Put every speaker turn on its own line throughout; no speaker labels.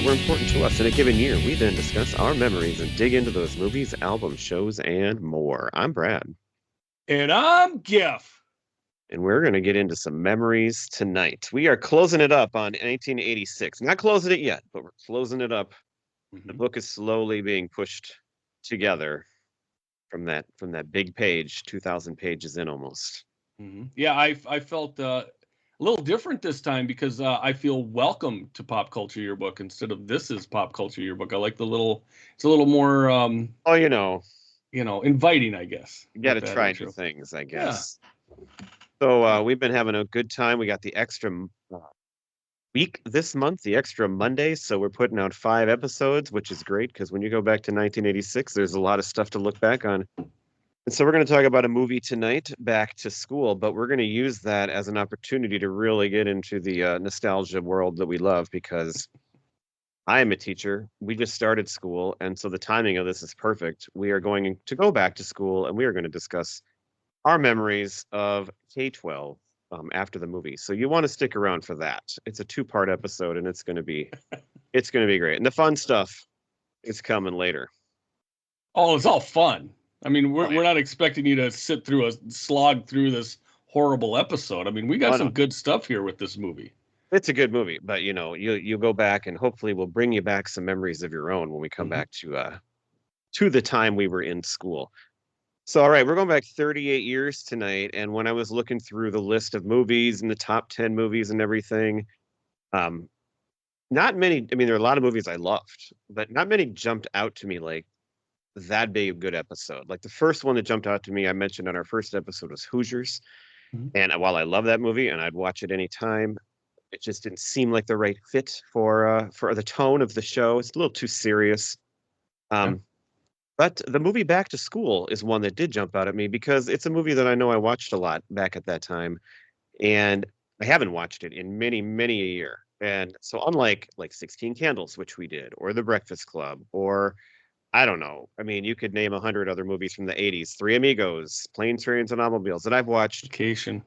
were important to us in a given year. We then discuss our memories and dig into those movies, albums, shows, and more. I'm Brad.
And I'm Giff.
And we're going to get into some memories tonight. We are closing it up on 1986. Not closing it yet, but we're closing it up. The book is slowly being pushed together from that big page, 2,000 pages in almost.
Yeah, I felt a little different this time because I feel welcome to Pop Culture Yearbook instead of this is Pop Culture Yearbook. I like it's a little more, inviting, I guess.
You got to try new things, I guess.
Yeah.
So we've been having a good time. We got the extra week this month, the extra Monday. So we're putting out 5 episodes, which is great because when you go back to 1986, there's a lot of stuff to look back on. And so we're going to talk about a movie tonight, Back to School, but we're going to use that as an opportunity to really get into the nostalgia world that we love because I am a teacher. We just started school, and so the timing of this is perfect. We are going to go back to school, and we are going to discuss our memories of K-12 after the movie. So you want to stick around for that. It's a 2-part episode, and it's going to be great. And the fun stuff is coming later.
Oh, it's all fun. I mean, we're not expecting you to slog through this horrible episode. I mean, we got some good stuff here with this movie.
It's a good movie, but you go back and hopefully we'll bring you back some memories of your own when we come back to the time we were in school. So, all right, we're going back 38 years tonight, and when I was looking through the list of movies and the top 10 movies and everything, not many. I mean, there are a lot of movies I loved, but not many jumped out to me like that big a good episode. Like the first one that jumped out to me, I mentioned on our first episode, was Hoosiers. And while I love that movie and I'd watch it anytime, it just didn't seem like the right fit for the tone of the show. It's a little too serious. But the movie Back to School is one that did jump out at me because it's a movie that I know I watched a lot back at that time, and I haven't watched it in many, many a year. And so unlike like 16 Candles, which we did, or The Breakfast Club, or I don't know. I mean, you could name 100 other movies from the 80s. Three Amigos, Planes, Trains, and Automobiles that I've watched
Vacation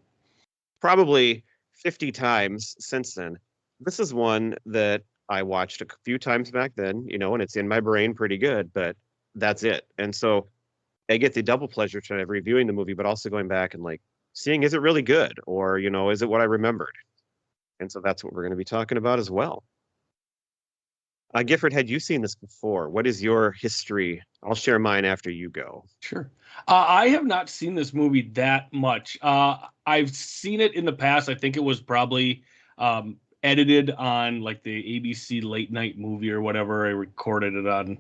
probably 50 times since then. This is one that I watched a few times back then, and it's in my brain pretty good, but that's it. And so I get the double pleasure tonight of reviewing the movie, but also going back and like seeing, is it really good? Or, is it what I remembered? And so that's what we're going to be talking about as well. Gifford, had you seen this before? What is your history? I'll share mine after you go.
Sure. I have not seen this movie that much. I've seen it in the past. I think it was probably edited on like the ABC late night movie or whatever. I recorded it on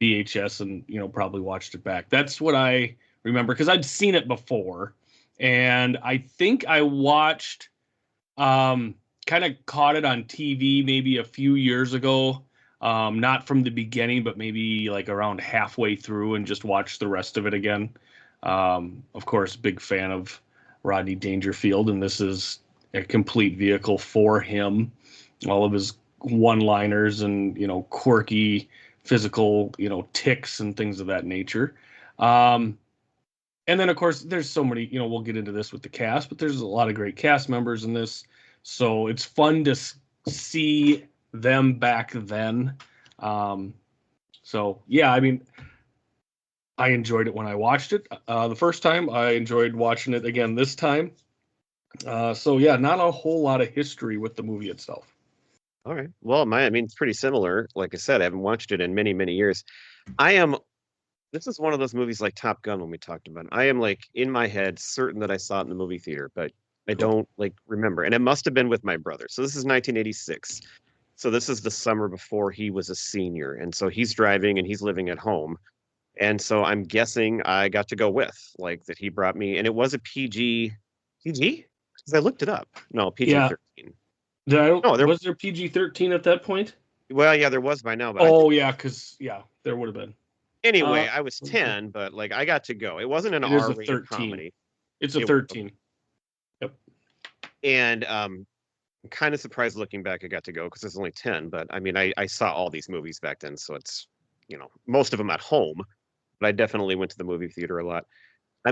VHS and, probably watched it back. That's what I remember because I'd seen it before. And I think I watched, kind of caught it on TV maybe a few years ago. Not from the beginning, but maybe like around halfway through and just watch the rest of it again. Of course, big fan of Rodney Dangerfield, and this is a complete vehicle for him. All of his one-liners and, quirky physical, tics and things of that nature. And then, of course, there's so many, we'll get into this with the cast, but there's a lot of great cast members in this. So it's fun to see them back then. So yeah, I mean, I enjoyed it when I watched it the first time. I enjoyed watching it again this time. So yeah, not a whole lot of history with the movie itself.
All right. Well, it's pretty similar. Like I said, I haven't watched it in many, many years. This is one of those movies like Top Gun when we talked about it. I am like in my head certain that I saw it in the movie theater, but I don't like remember. And it must have been with my brother. So this is 1986. So this is the summer before he was a senior. And so he's driving and he's living at home. And so I'm guessing I got to go with like that he brought me. And it was a PG? Because I looked it up. No, PG-13.
Yeah. Was there PG-13 at that point?
Well, yeah, there was by now. But
there would have been.
Anyway, I was 10, but like I got to go. It wasn't an R-rated comedy.
It's a 13. Yep.
And I'm kind of surprised looking back I got to go because it's only 10. But I mean, I saw all these movies back then, so it's most of them at home. But I definitely went to the movie theater a lot.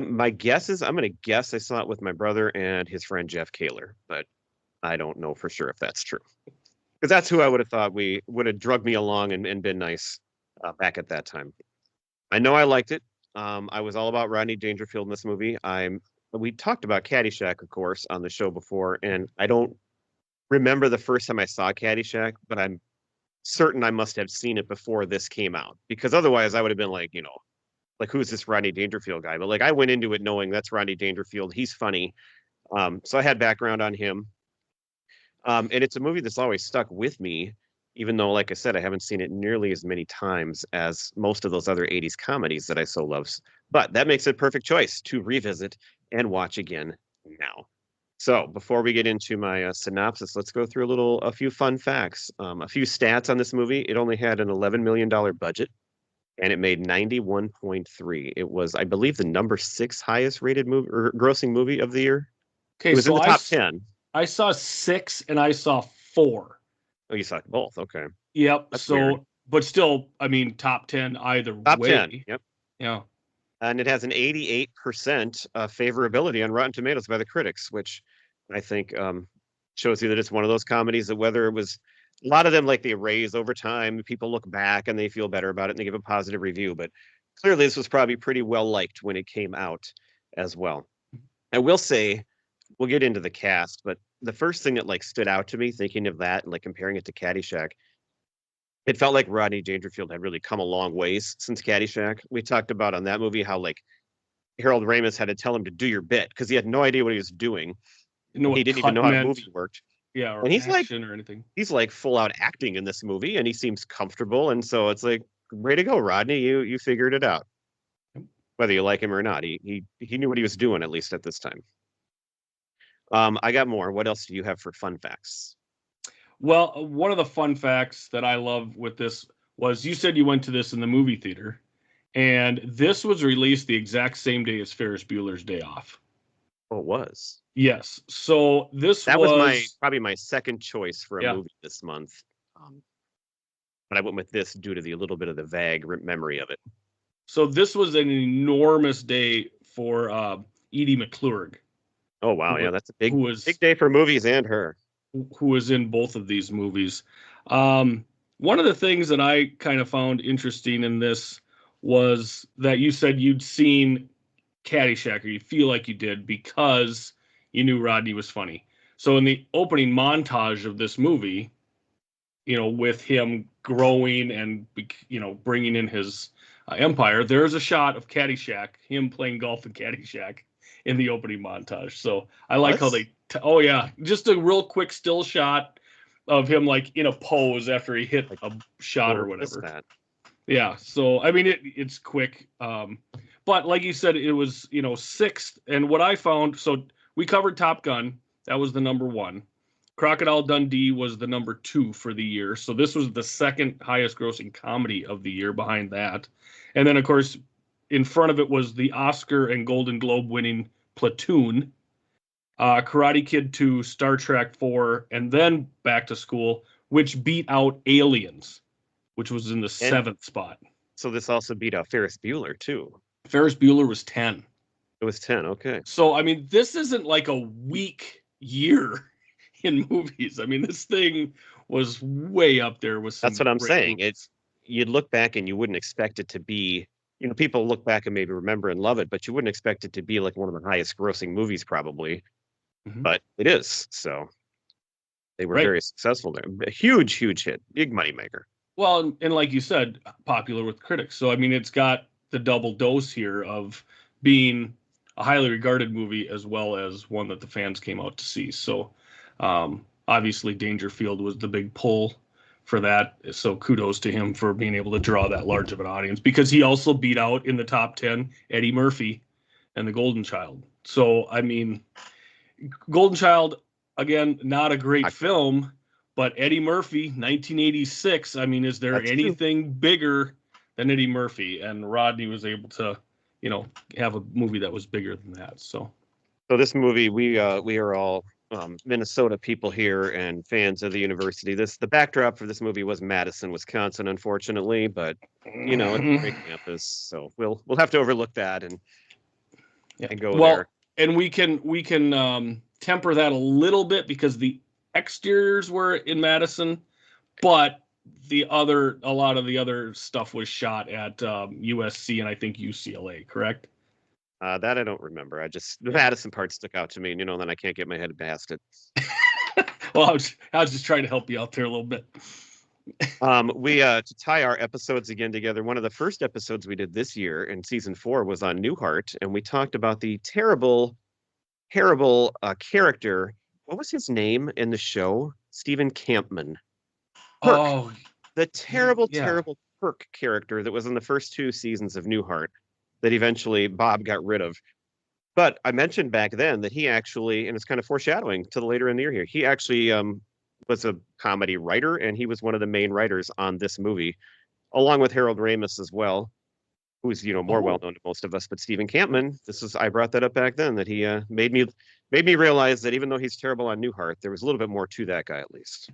My guess is I'm going to guess I saw it with my brother and his friend Jeff Kaler, but I don't know for sure if that's true. Because that's who I would have thought we would have drugged me along and been nice back at that time. I know I liked it. I was all about Rodney Dangerfield in this movie. We talked about Caddyshack, of course, on the show before, and I don't remember the first time I saw Caddyshack, but I'm certain I must have seen it before this came out because otherwise I would have been like, like who's this Rodney Dangerfield guy? But like I went into it knowing that's Rodney Dangerfield. He's funny. So I had background on him. And it's a movie that's always stuck with me, even though, like I said, I haven't seen it nearly as many times as most of those other 80s comedies that I so love. But that makes it a perfect choice to revisit and watch again now. So before we get into my synopsis, let's go through a few fun facts, a few stats on this movie. It only had an $11 million budget and it made 91.3. It was, I believe, the number 6 highest rated movie or grossing movie of the year.
Okay,
It was
so
in the top 10.
I saw 6 and I saw 4.
Oh, you saw both. Okay.
Yep.
That's
so,
weird.
but still, I mean, top 10 either
Top
way.
10. Yep.
Yeah.
And it has an 88% favorability on Rotten Tomatoes by the critics, which I think shows you that it's one of those comedies that whether it was a lot of them like they raise over time, people look back and they feel better about it and they give a positive review. But clearly, this was probably pretty well liked when it came out as well. I will say, we'll get into the cast, but the first thing that like stood out to me thinking of that and like comparing it to Caddyshack, it felt like Rodney Dangerfield had really come a long ways since Caddyshack. We talked about on that movie how like Harold Ramis had to tell him to do your bit because he had no idea what he was doing. He didn't even know how the movie worked.
Yeah, or
and he's
action or anything.
He's like full out acting in this movie, and he seems comfortable. And so it's like, way to go, Rodney! You figured it out. Whether you like him or not, he knew what he was doing at least at this time. I got more. What else do you have for fun facts?
Well, one of the fun facts that I love with this was you said you went to this in the movie theater, and this was released the exact same day as Ferris Bueller's Day Off.
Oh, it was.
Yes. So that
was probably my second choice for a movie this month. But I went with this due to a little bit of the vague memory of it.
So this was an enormous day for Edie McClurg.
Oh, wow. Yeah, that's a big day for movies and her.
Who was in both of these movies. One of the things that I kind of found interesting in this was that you said you'd seen Caddyshack, or you feel like you did because you knew Rodney was funny. So in the opening montage of this movie, with him growing and, bringing in his empire, there's a shot of Caddyshack, him playing golf in Caddyshack in the opening montage. So I like how they, oh yeah, just a real quick still shot of him like in a pose after he hit a shot or whatever. Yeah. So, I mean, it's quick. But like you said, it was, 6th. And what I found, so we covered Top Gun. That was the number 1. Crocodile Dundee was the number 2 for the year. So this was the second highest grossing comedy of the year behind that. And then, of course, in front of it was the Oscar and Golden Globe winning Platoon, Karate Kid 2, Star Trek 4, and then Back to School, which beat out Aliens, which was in the 7th spot.
So this also beat out Ferris Bueller, too.
Ferris Bueller was 10.
It was 10, okay.
So, I mean, this isn't like a weak year in movies. I mean, this thing was way up there with some.
That's what I'm saying.
Movies.
You'd look back and you wouldn't expect it to be, people look back and maybe remember and love it, but you wouldn't expect it to be like one of the highest grossing movies probably. Mm-hmm. But it is. So they were very successful there. A huge, huge hit. Big money maker.
Well, and like you said, popular with critics. So, I mean, it's got the double dose here of being a highly regarded movie as well as one that the fans came out to see. So, obviously, Dangerfield was the big pull for that. So kudos to him for being able to draw that large of an audience, because he also beat out in the top 10 Eddie Murphy and The Golden Child. So, I mean, Golden Child, again, not a great film, but Eddie Murphy, 1986. I mean, is there anything bigger than Eddie Murphy? And Rodney was able to, have a movie that was bigger than that. So
this movie, we are all Minnesota people here and fans of the university. The backdrop for this movie was Madison, Wisconsin, unfortunately, but it's a great campus, so we'll have to overlook that and go there.
And we can temper that a little bit because the exteriors were in Madison, but a lot of the other stuff was shot at USC and I think UCLA, correct?
That I don't remember. The
Yeah.
Madison part stuck out to me, and then I can't get my head past it.
Well, I was just trying to help you out there a little bit.
We to tie our episodes again together. One of the first episodes we did this year in season 4 was on Newhart, and we talked about the terrible, terrible character. What was his name in the show? Stephen Campman. Kirk.
Oh,
The terrible,
yeah.
terrible Kirk character that was in the first 2 seasons of Newhart that eventually Bob got rid of. But I mentioned back then that he actually, and it's kind of foreshadowing to the later in the year here, he actually was a comedy writer, and he was one of the main writers on this movie, along with Harold Ramis as well, who's more well
Oh,
known to most of us. But Stephen Campman, I brought that up back then, that he made me realize that even though he's terrible on Newhart, there was a little bit more to that guy at least.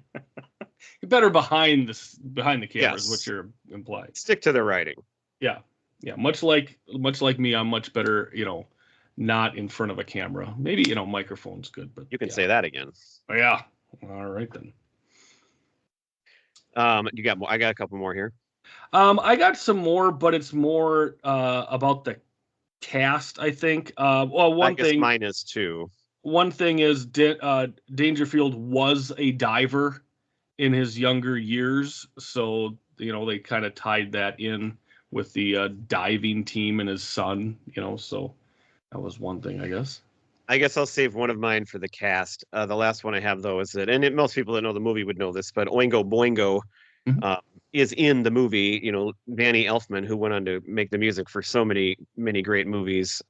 better behind the camera is what
Yes,
you're implying.
stick to the writing.
Yeah, yeah. Much like me, I'm much better, not in front of a camera. Maybe microphone's good, but
You can
yeah.
say that again.
Oh, yeah. All right then.
You got more? I got a couple more here.
I got some more, but it's more about the cast, I think. Well,
I guess mine is too.
one thing is Dangerfield was a diver in his younger years, so they kind of tied that in with the diving team and his son. So that was one thing, I guess.
I guess I'll save one of mine for the cast. The last one I have though is that, most people that know the movie would know this, but Oingo Boingo
Mhm.
is in the movie. Danny Elfman, who went on to make the music for so many great movies,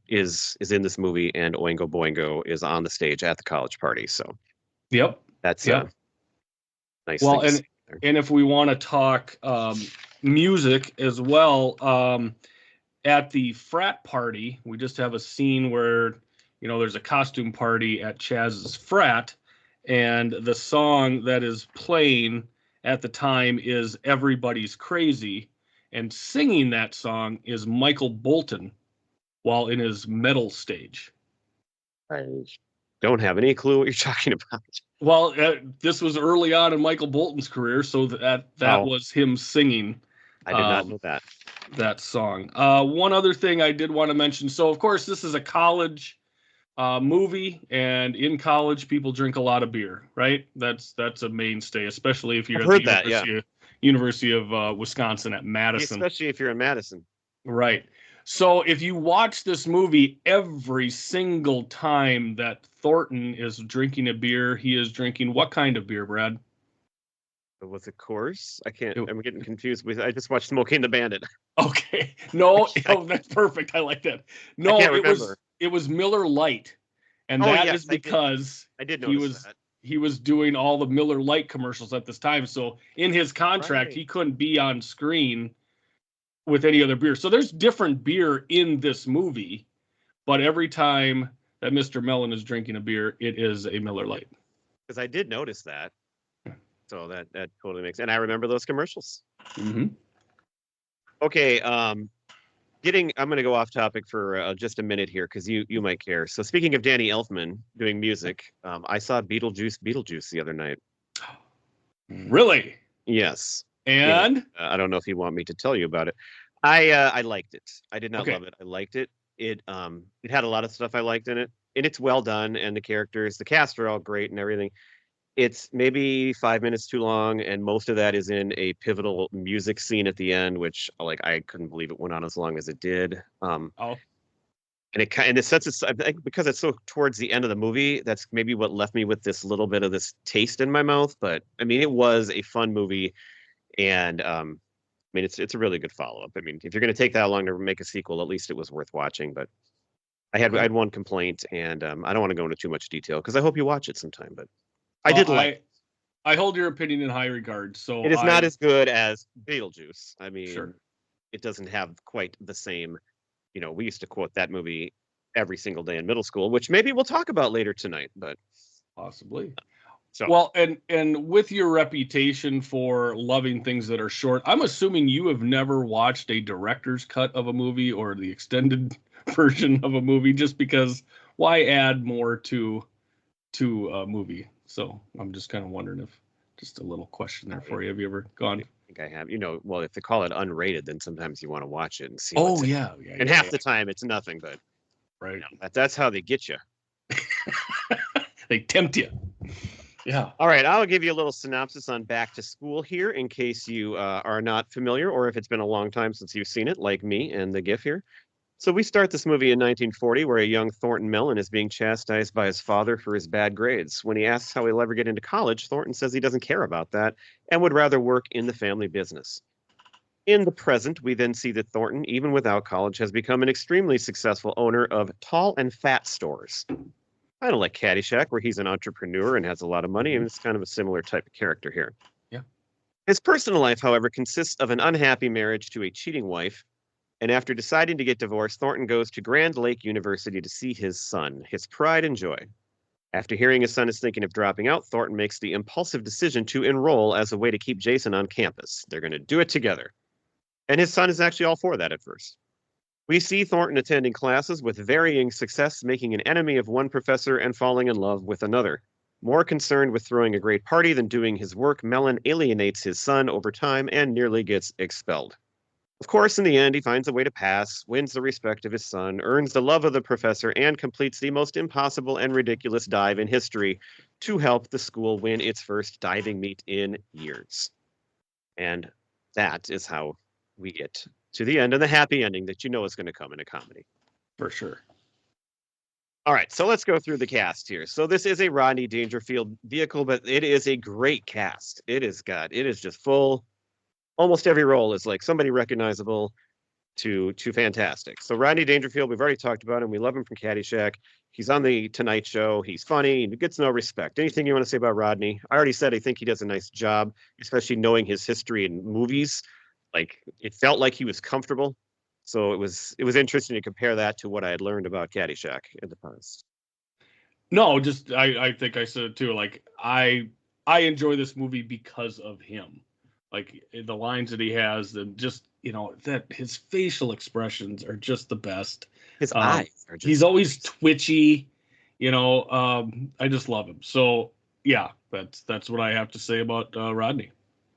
is in this movie, and Oingo Boingo is on the stage at the college party. So
Yep.
that's
Yep.
nice
Well,
thing to
and
see there.
and if we want to talk music as well, at the frat party, we just have a scene where there's a costume party at Chaz's frat, and the song that is playing at the time is "Everybody's Crazy," and singing that song is Michael Bolton while in his metal stage.
I don't have any clue what you're talking about.
Well, this was early on in Michael Bolton's career, so that
Oh,
was him singing
I did not
um,
know that.
that song. One other thing I did want to mention. So, of course, this is a college movie, and in college, people drink a lot of beer, right? That's a mainstay, especially if you're
I've
at the
heard that, yeah.
University of Wisconsin at Madison.
Especially if you're in Madison.
Right. So if you watch this movie, every single time that Thornton is drinking a beer, he is drinking what kind of beer, Brad?
Was it Course?
It-
I'm getting confused with. I just watched Smoking the Bandit.
okay. No,
I,
oh, that's perfect. I like that.
I
No,
can't remember.
it was Miller Lite. And
Oh
that
yes,
is because
I did
he
notice
was
that.
he was doing all the Miller Lite commercials at this time. So in his contract,
Right.
he couldn't be on screen with any other beer. So there's different beer in this movie, but every time that Mr. Mellon is drinking a beer, it is a Miller Lite.
Because I did notice that. So that totally makes, and I remember those commercials.
Mm-hmm.
Okay, I'm going to go off topic for just a minute here because you might care. So speaking of Danny Elfman doing music, I saw Beetlejuice the other night.
Really?
Yes.
And
I don't know if you want me to tell you about it. I liked it. I did not
okay.
love it. I liked it. It had a lot of stuff I liked in it, and it's well done. And the characters, the cast are all great and everything. It's maybe 5 minutes too long, and most of that is in a pivotal music scene at the end, which I couldn't believe it went on as long as it did.
Oh,
And in the sense, I think because it's so towards the end of the movie, that's maybe what left me with this little bit of this taste in my mouth. But I mean, it was a fun movie, and I mean, it's a really good follow up. I mean, if you're going to take that long to make a sequel, at least it was worth watching. But I had one complaint, and I don't want to go into too much detail because I hope you watch it sometime. But I did like.
I hold your opinion in high regard. So
It is not as good as Beetlejuice. I mean,
sure.
It doesn't have quite the same. We used to quote that movie every single day in middle school, which maybe we'll talk about later tonight. But
Possibly.
so
Well, and with your reputation for loving things that are short, I'm assuming you have never watched a director's cut of a movie or the extended version of a movie, just because why add more to a movie? So I'm just kind of wondering if Just a little question there for you. Have you ever gone?
I think I have. Well, if they call it unrated, then sometimes you want to watch it and see
Oh
what's in it.
yeah,
And half the time it's nothing, but
right.
That's how they get you.
They tempt you. Yeah.
All right, I'll give you a little synopsis on Back to School here in case you are not familiar or if it's been a long time since you've seen it, like me and the GIF here. So we start this movie in 1940 where a young Thornton Mellon is being chastised by his father for his bad grades. When he asks how he'll ever get into college, Thornton says he doesn't care about that and would rather work in the family business. In the present, we then see that Thornton, even without college, has become an extremely successful owner of tall and fat stores. Kind of like Caddyshack, where he's an entrepreneur and has a lot of money, and it's kind of a similar type of character here.
Yeah.
His personal life, however, consists of an unhappy marriage to a cheating wife, and after deciding to get divorced, Thornton goes to Grand Lake University to see his son, his pride and joy. After hearing his son is thinking of dropping out, Thornton makes the impulsive decision to enroll as a way to keep Jason on campus. They're going to do it together. And his son is actually all for that at first. We see Thornton attending classes with varying success, making an enemy of one professor and falling in love with another. More concerned with throwing a great party than doing his work, Mellon alienates his son over time and nearly gets expelled. Of course, in the end, he finds a way to pass, wins the respect of his son, earns the love of the professor, and completes the most impossible and ridiculous dive in history to help the school win its first diving meet in years. And that is how we get to the end and the happy ending that you know is going to come in a comedy.
For sure.
All right, so let's go through the cast here. So this is a Rodney Dangerfield vehicle, but it is a great cast. It is just full. Almost every role is like somebody recognizable to fantastic. So Rodney Dangerfield, we've already talked about him. We love him from Caddyshack. He's on the Tonight Show. He's funny and gets no respect. Anything you want to say about Rodney? I already said I think he does a nice job, especially knowing his history in movies. Like it felt like he was comfortable. So it was interesting to compare that to what I had learned about Caddyshack in the past.
No, just I think I said it too. Like I enjoy this movie because of him. Like the lines that he has, and just that his facial expressions are just the best.
His eyes are just.
He's always twitchy. I just love him. So yeah, that's what I have to say about Rodney.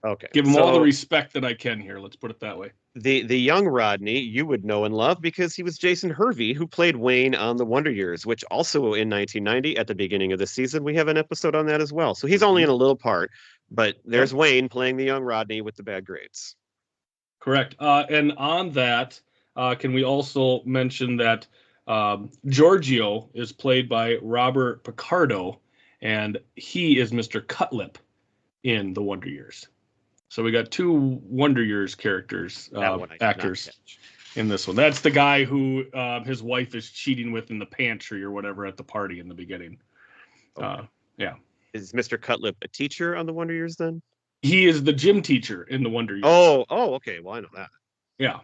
Okay.
Give him all the respect that I can here. Let's put it that way.
The young Rodney you would know and love because he was Jason Hervey, who played Wayne on The Wonder Years, which also in 1990 at the beginning of the season, we have an episode on that as well. So he's only in a little part, but there's Wayne playing the young Rodney with the bad grades.
Correct. And on that, can we also mention that Giorgio is played by Robert Picardo, and he is Mr. Cutlip in The Wonder Years. So we got two Wonder Years characters, actors in this one. That's the guy who his wife is cheating with in the pantry or whatever at the party in the beginning.
Okay.
Yeah.
Is Mr. Cutlip a teacher on The Wonder Years then?
He is the gym teacher in The Wonder Years.
Oh, okay. Well, I know that.
Yeah.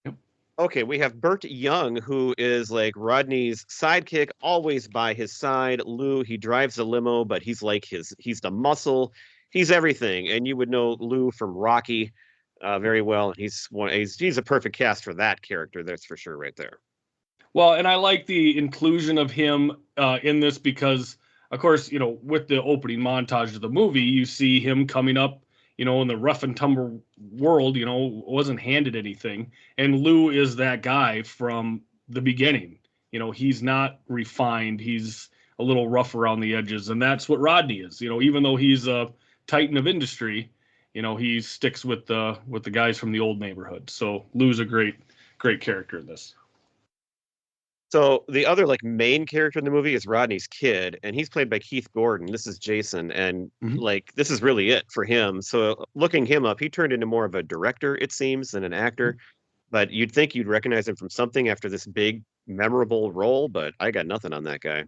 Yep. Okay, we have Burt Young, who is like Rodney's sidekick, always by his side. Lou, he drives a limo, but he's the muscle. He's everything, and you would know Lou from Rocky very well. He's a perfect cast for that character. That's for sure, right there.
Well, and I like the inclusion of him in this because, of course, with the opening montage of the movie, you see him coming up, in the rough and tumble world. Wasn't handed anything, and Lou is that guy from the beginning. He's not refined. He's a little rough around the edges, and that's what Rodney is. Even though he's a titan of industry, he sticks with the guys from the old neighborhood. So Lou's a great character in this.
So the other main character in the movie is Rodney's kid, and he's played by Keith Gordon. This is Jason, and this is really it for him. So looking him up, he turned into more of a director, it seems, than an actor. But you'd think you'd recognize him from something after this big, memorable role, but I got nothing on that guy.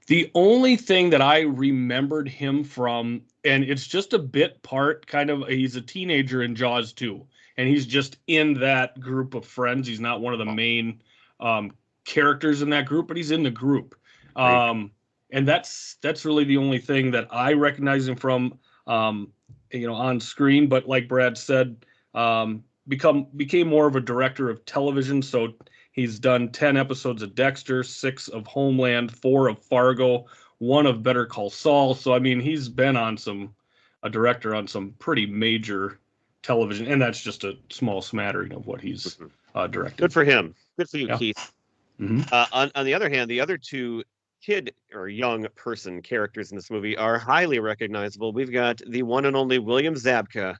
The only thing that I remembered him from, and it's just a bit part, kind of, he's a teenager in Jaws 2, and he's just in that group of friends. He's not one of the main characters in that group, but he's in the group. And that's really the only thing that I recognize him from, on screen. But like Brad said, became more of a director of television. So he's done 10 episodes of Dexter, 6 of Homeland, 4 of Fargo, 1 of Better Call Saul. So, I mean, he's been on some a director on some pretty major television, and that's just a small smattering of what he's directed.
Good for him. Good for you,
Yeah.
Keith.
Mm-hmm.
On the other hand, the other two kid or young person characters in this movie are highly recognizable. We've got the one and only William Zabka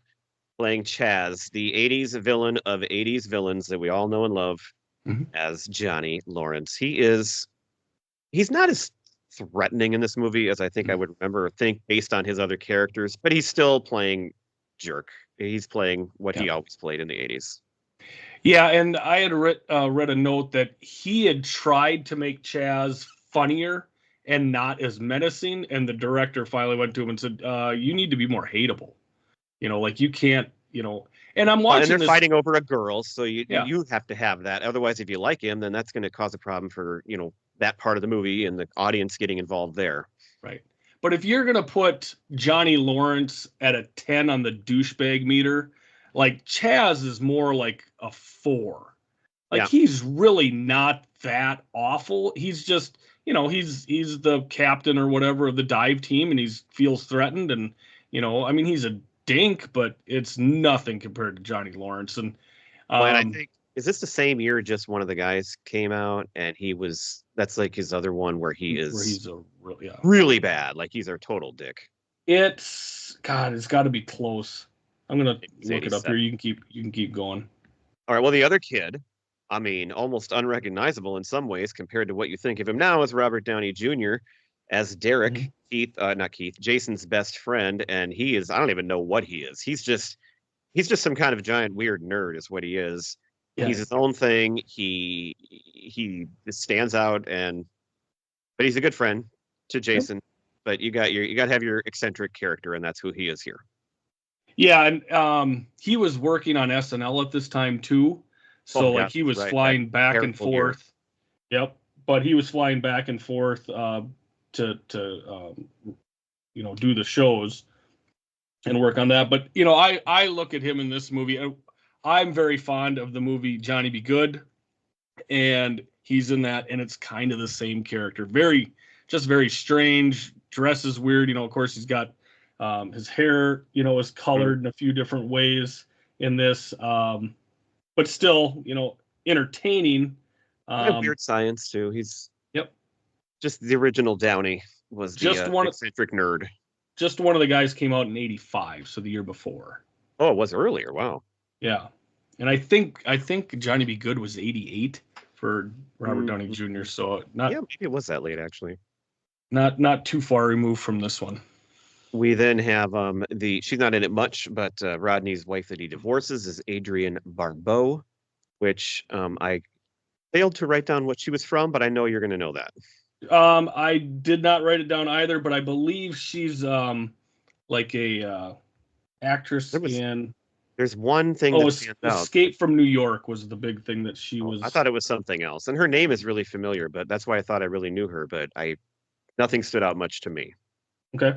playing Chaz, the 80s villain of 80s villains that we all know and love as Johnny Lawrence. He's not as threatening in this movie as I think I would remember or think based on his other characters, but he's still playing jerk. He's playing what he always played in the 80s.
Yeah, and I had read a note that he had tried to make Chaz funnier and not as menacing, and the director finally went to him and said, you need to be more hateable. Like you can't, and I'm watching
and they're fighting over a girl, so you have to have that. Otherwise, if you like him, then that's going to cause a problem for, that part of the movie and the audience getting involved there.
Right. But if you're going to put Johnny Lawrence at a 10 on the douchebag meter, like Chaz is more like a 4. Like he's really not that awful. He's just, he's the captain or whatever of the dive team, and he feels threatened. And, he's a dink, but it's nothing compared to Johnny Lawrence. And,
and I think, is this the same year just one of the guys came out and that's like his other one where he's really bad. Like he's a total dick.
It's got to be close. I'm going to look it up here. You can keep going.
All right. Well, the other kid, almost unrecognizable in some ways compared to what you think of him now, is Robert Downey Jr. as Derek, Jason's best friend. And I don't even know what he is. He's just some kind of giant weird nerd is what he is. Yes. He's his own thing. He stands out but he's a good friend to Jason. Yep. But you got to have your eccentric character, and that's who he is here.
Yeah, and he was working on SNL at this time too. So he was flying back and forth. Year. Yep. But he was flying back and forth to do the shows and work on that. But I look at him in this movie. I'm very fond of the movie Johnny Be Good, and he's in that, and it's kind of the same character. Very strange, dresses weird. Of course, he's got his hair, is colored in a few different ways in this, but still, entertaining.
Weird science too. He's just the original Downey was just the eccentric nerd.
Just one of the guys came out in '85, so the year before.
Oh, it was earlier. Wow.
Yeah, and I think Johnny Be Good was '88 for Robert Downey Jr. So maybe
it was that late actually.
Not too far removed from this one.
We then have she's not in it much, but Rodney's wife that he divorces is Adrienne Barbeau, which I failed to write down what she was from, but I know you're going to know that.
I did not write it down either, but I believe she's like a actress in.
There's one thing that stands out.
Escape from New York was the big thing that she was.
I thought it was something else, and her name is really familiar, but that's why I thought I really knew her, but nothing stood out much to me. Okay.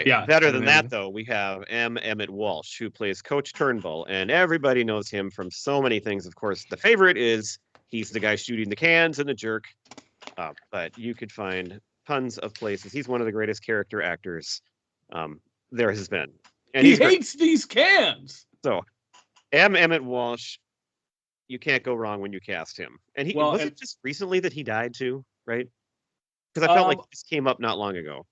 Yeah. Better than that, though, we have Emmett Walsh, who plays Coach Turnbull, and everybody knows him from so many things. Of course, the favorite is he's the guy shooting the cans and the jerk, but you could find tons of places. He's one of the greatest character actors there has been. And
he hates these cans.
So, Emmett Walsh, you can't go wrong when you cast him. And it just recently that he died too, right? Because I felt like this came up not long ago.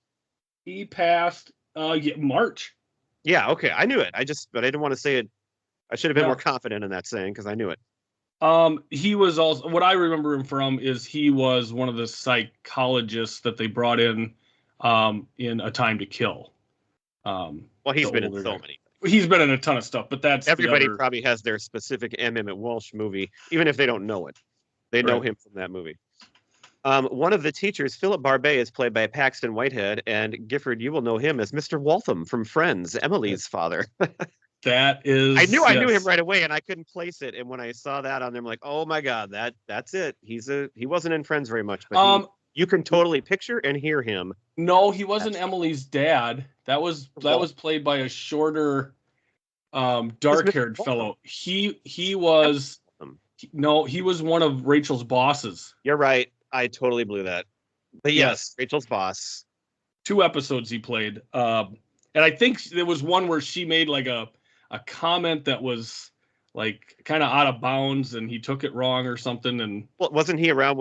He passed March.
Yeah, okay. I knew it. But I didn't want to say it. I should have been more confident in that saying because I knew it.
He was also, what I remember him from is he was one of the psychologists that they brought in A Time to Kill.
Well, he's been in so many.
He's been in a ton of stuff, but that's
everybody probably has their specific Emmett Walsh movie, even if they don't know it. They know him from that movie. One of the teachers, Philip Barbet, is played by Paxton Whitehead, and Gifford, you will know him as Mr. Waltham from Friends, Emily's father.
That is.
I knew him right away, and I couldn't place it. And when I saw that on there, I'm like, oh my god, that's it. He wasn't in Friends very much, but you can totally picture and hear him.
No, he wasn't Emily's dad. That was played by a shorter, dark-haired fellow. He was. No, he was one of Rachel's bosses.
You're right. I totally blew that. But yes, Rachel's boss.
2 episodes he played. And I think there was one where she made like a comment that was like kind of out of bounds, and he took it wrong or something. And
Well, wasn't he around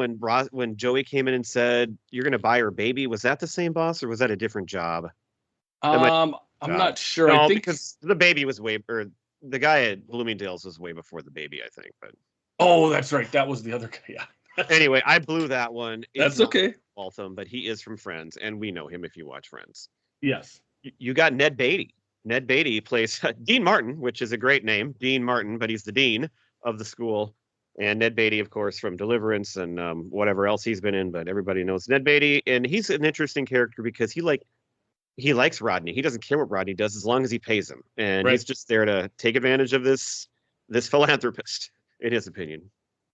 when Joey came in and said, "You're going to buy her baby"? Was that the same boss, or was that a different job? That might be a
I'm
job.
not sure.
No,
I think
because the baby was or the guy at Bloomingdale's was way before the baby, I think. But
oh, that's right. That was the other guy. Yeah.
anyway, I blew that one.
That's okay.
Waltham, but he is from Friends, and we know him if you watch Friends.
Yes.
You got Ned Beatty. Ned Beatty plays Dean Martin, which is a great name, Dean Martin, but he's the dean of the school. And Ned Beatty, of course, from Deliverance and whatever else he's been in, but everybody knows Ned Beatty, and he's an interesting character because he likes Rodney. He doesn't care what Rodney does as long as he pays him, and
Right.
he's just there to take advantage of this philanthropist, in his opinion.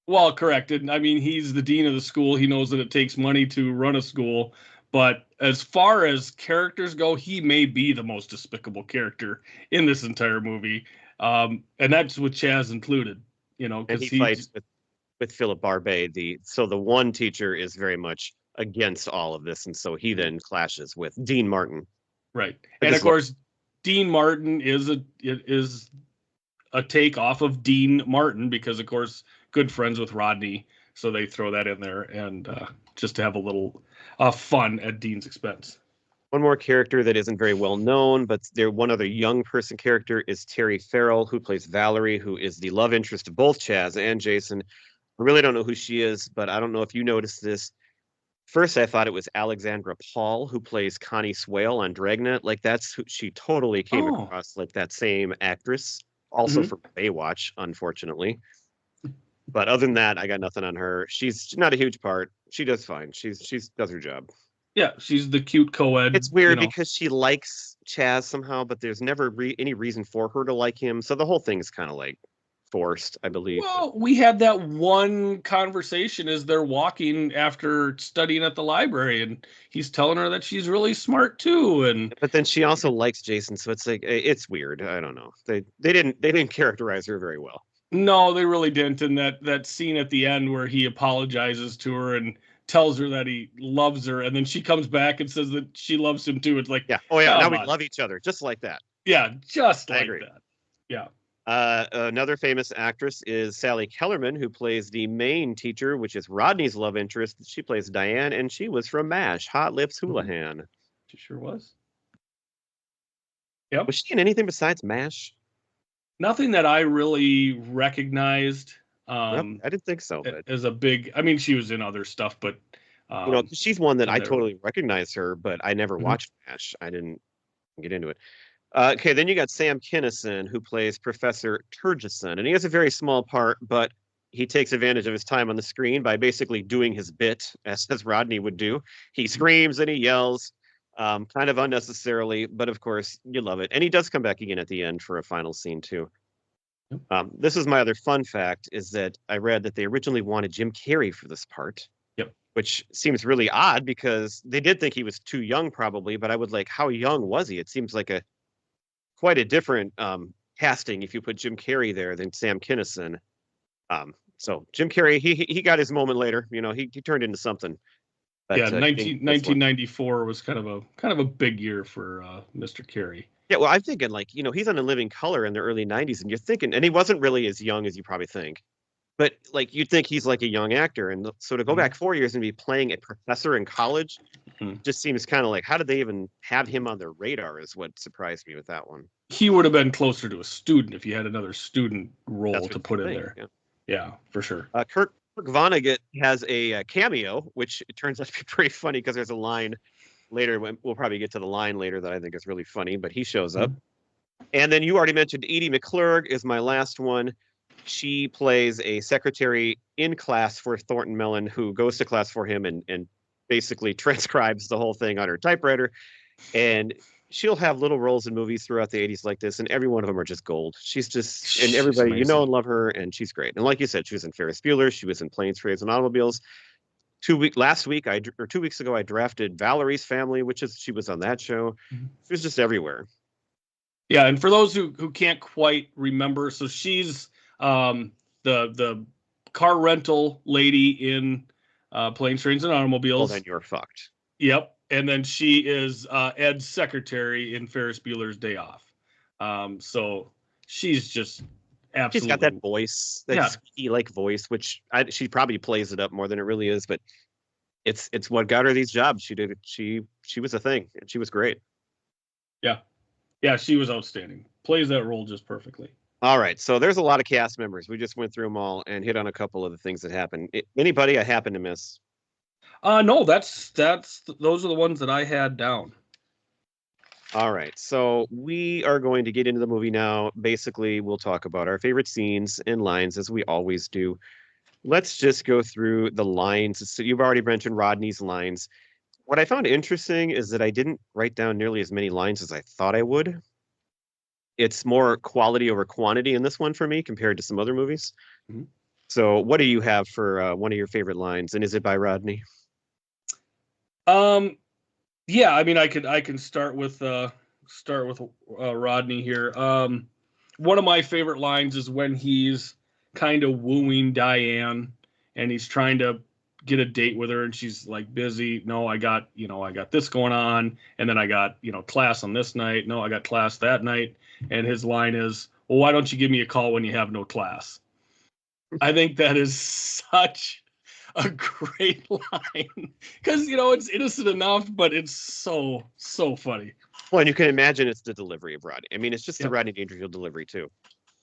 Well, correct. And I mean, he's the dean of the school. He knows that it takes money to run a school. But as far as characters go, he may be the most despicable character in this entire movie. And that's with Chaz included, you know,
And
because
he fights with Philip Barbet. The one teacher is very much against all of this, and so he then clashes with Dean Martin.
Right. And of course, Dean Martin is a take off of Dean Martin because, of course, good friends with Rodney. So they throw that in there and just to have a little fun at Dean's expense.
One more character that isn't very well known, but one other young person character is Terry Farrell, who plays Valerie, who is the love interest of both Chaz and Jason. I really don't know who she is, but I don't know if you noticed this. First, I thought it was Alexandra Paul, who plays Connie Swale on Dragnet. Like, that's who she totally came across, like that same actress. Also for Baywatch, unfortunately. But other than that, I got nothing on her. She's not a huge part. She does fine. She does her job.
Yeah, she's the cute co-ed.
It's weird because she likes Chaz somehow, but there's never any reason for her to like him. So the whole thing is kind of like forced, I believe.
Well, we had that one conversation as they're walking after studying at the library, and he's telling her that she's really smart too.
But then she also likes Jason, so it's like it's weird. I don't know. They didn't characterize her very well.
No, they really didn't. And that scene at the end where he apologizes to her and tells her that he loves her, and then she comes back and says that she loves him too. It's like,
yeah, oh yeah, now we love each other, just like that.
Yeah, just like that. Yeah.
Another famous actress is Sally Kellerman, who plays the main teacher, which is Rodney's love interest. She plays Diane, and she was from MASH, Hot Lips Houlihan.
She sure was. Yep.
Was she in anything besides MASH?
Nothing that I really recognized.
I didn't think so. But
as a big, I mean, she was in other stuff, but
she's one that I totally recognize her, but I never watched MASH. I didn't get into it. Okay, then you got Sam Kinison, who plays Professor Turgison, and he has a very small part, but he takes advantage of his time on the screen by basically doing his bit, as Rodney would do. He screams and he yells, kind of unnecessarily, but of course, you love it. And he does come back again at the end for a final scene, too. This is my other fun fact, is that I read that they originally wanted Jim Carrey for this part. Which seems really odd because they did think he was too young, probably, but I would like, how young was he? It seems like quite a different casting if you put Jim Carrey there than Sam Kinison. So Jim Carrey, he got his moment later. You know, he turned into something. But,
1994 was kind of a big year for Mr. Carrey.
Yeah, well, I'm thinking like, he's on A Living Color in the early 90s, and you're thinking, and he wasn't really as young as you probably think. But like you'd think he's like a young actor, and so to go back 4 years and be playing a professor in college just seems kind of like, how did they even have him on their radar? Is what surprised me with that one.
He would have been closer to a student if you had another student role to put in there. Yeah, for sure.
Kirk Vonnegut has a cameo, which it turns out to be pretty funny because there's a line later. We'll probably get to the line later that I think is really funny, but he shows up. And then you already mentioned Edie McClurg is my last one. She plays a secretary in class for Thornton Mellon, who goes to class for him and basically transcribes the whole thing on her typewriter. And she'll have little roles in movies throughout the 80s like this, and every one of them are just gold. She's just, and everybody, and love her, and she's great. And like you said, she was in Ferris Bueller. She was in Planes, Trains, and Automobiles. 2 weeks ago, I drafted Valerie's Family, she was on that show. She was just everywhere.
Yeah, and for those who can't quite remember, so she's the car rental lady in Planes, Trains, and Automobiles.
Well, then you're fucked.
Yep. and then she is Ed's secretary in Ferris Bueller's Day Off. So she's just
She's got
absolutely,
that voice, that
yeah,
squeaky like voice, which she probably plays it up more than it really is, but it's what got her these jobs. She was a thing, and she was great.
yeah, yeah. She was outstanding. Plays that role just perfectly.
All right, so there's a lot of cast members. We just went through them all and hit on a couple of the things that happened. Anybody I happen to miss?
No, that's those are the ones that I had down.
All right, so we are going to get into the movie now. Basically, we'll talk about our favorite scenes and lines as we always do. Let's just go through the lines. So you've already mentioned Rodney's lines. What I found interesting is that I didn't write down nearly as many lines as I thought I would. It's more quality over quantity in this one for me compared to some other movies.
Mhm.
So, what do you have for one of your favorite lines, and is it by Rodney?
Yeah, I mean, I can start with Rodney here. One of my favorite lines is when he's kind of wooing Diane, and he's trying to get a date with her, and she's like busy. No, I got this going on, and then I got class on this night. No, I got class that night, and his line is, "Well, why don't you give me a call when you have no class?" I think that is such a great line because it's innocent enough, but it's so funny.
Well, and you can imagine it's the delivery of Rodney. I mean, it's just the
Yep.
Rodney Dangerfield delivery too.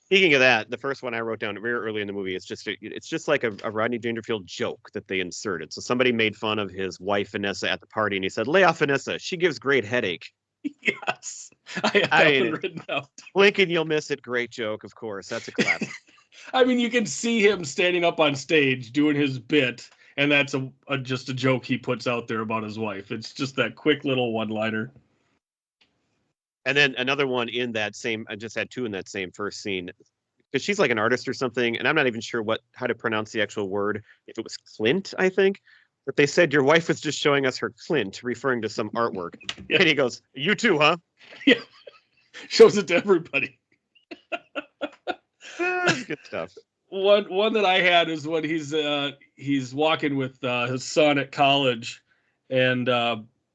Speaking of that, the first one I wrote down very early in the movie, it's just like a Rodney Dangerfield joke that they inserted. So somebody made fun of his wife Vanessa at the party, and he said, "Lay off Vanessa. She gives great headache."
Yes, I have
I
that one
mean,
written out.
blink and you'll miss it. Great joke, of course. That's a classic.
I mean, you can see him standing up on stage doing his bit, and that's just a joke he puts out there about his wife. It's just that quick little one-liner.
And then another one in that same, I just had two in that same first scene because she's like an artist or something, and I'm not even sure how to pronounce the actual word. If it was Clint, I think. But they said your wife was just showing us her Clint, referring to some artwork.
Yeah.
And he goes, "You too, huh?"
Yeah, shows it to everybody.
Good stuff.
One that I had is when he's walking with his son at college, and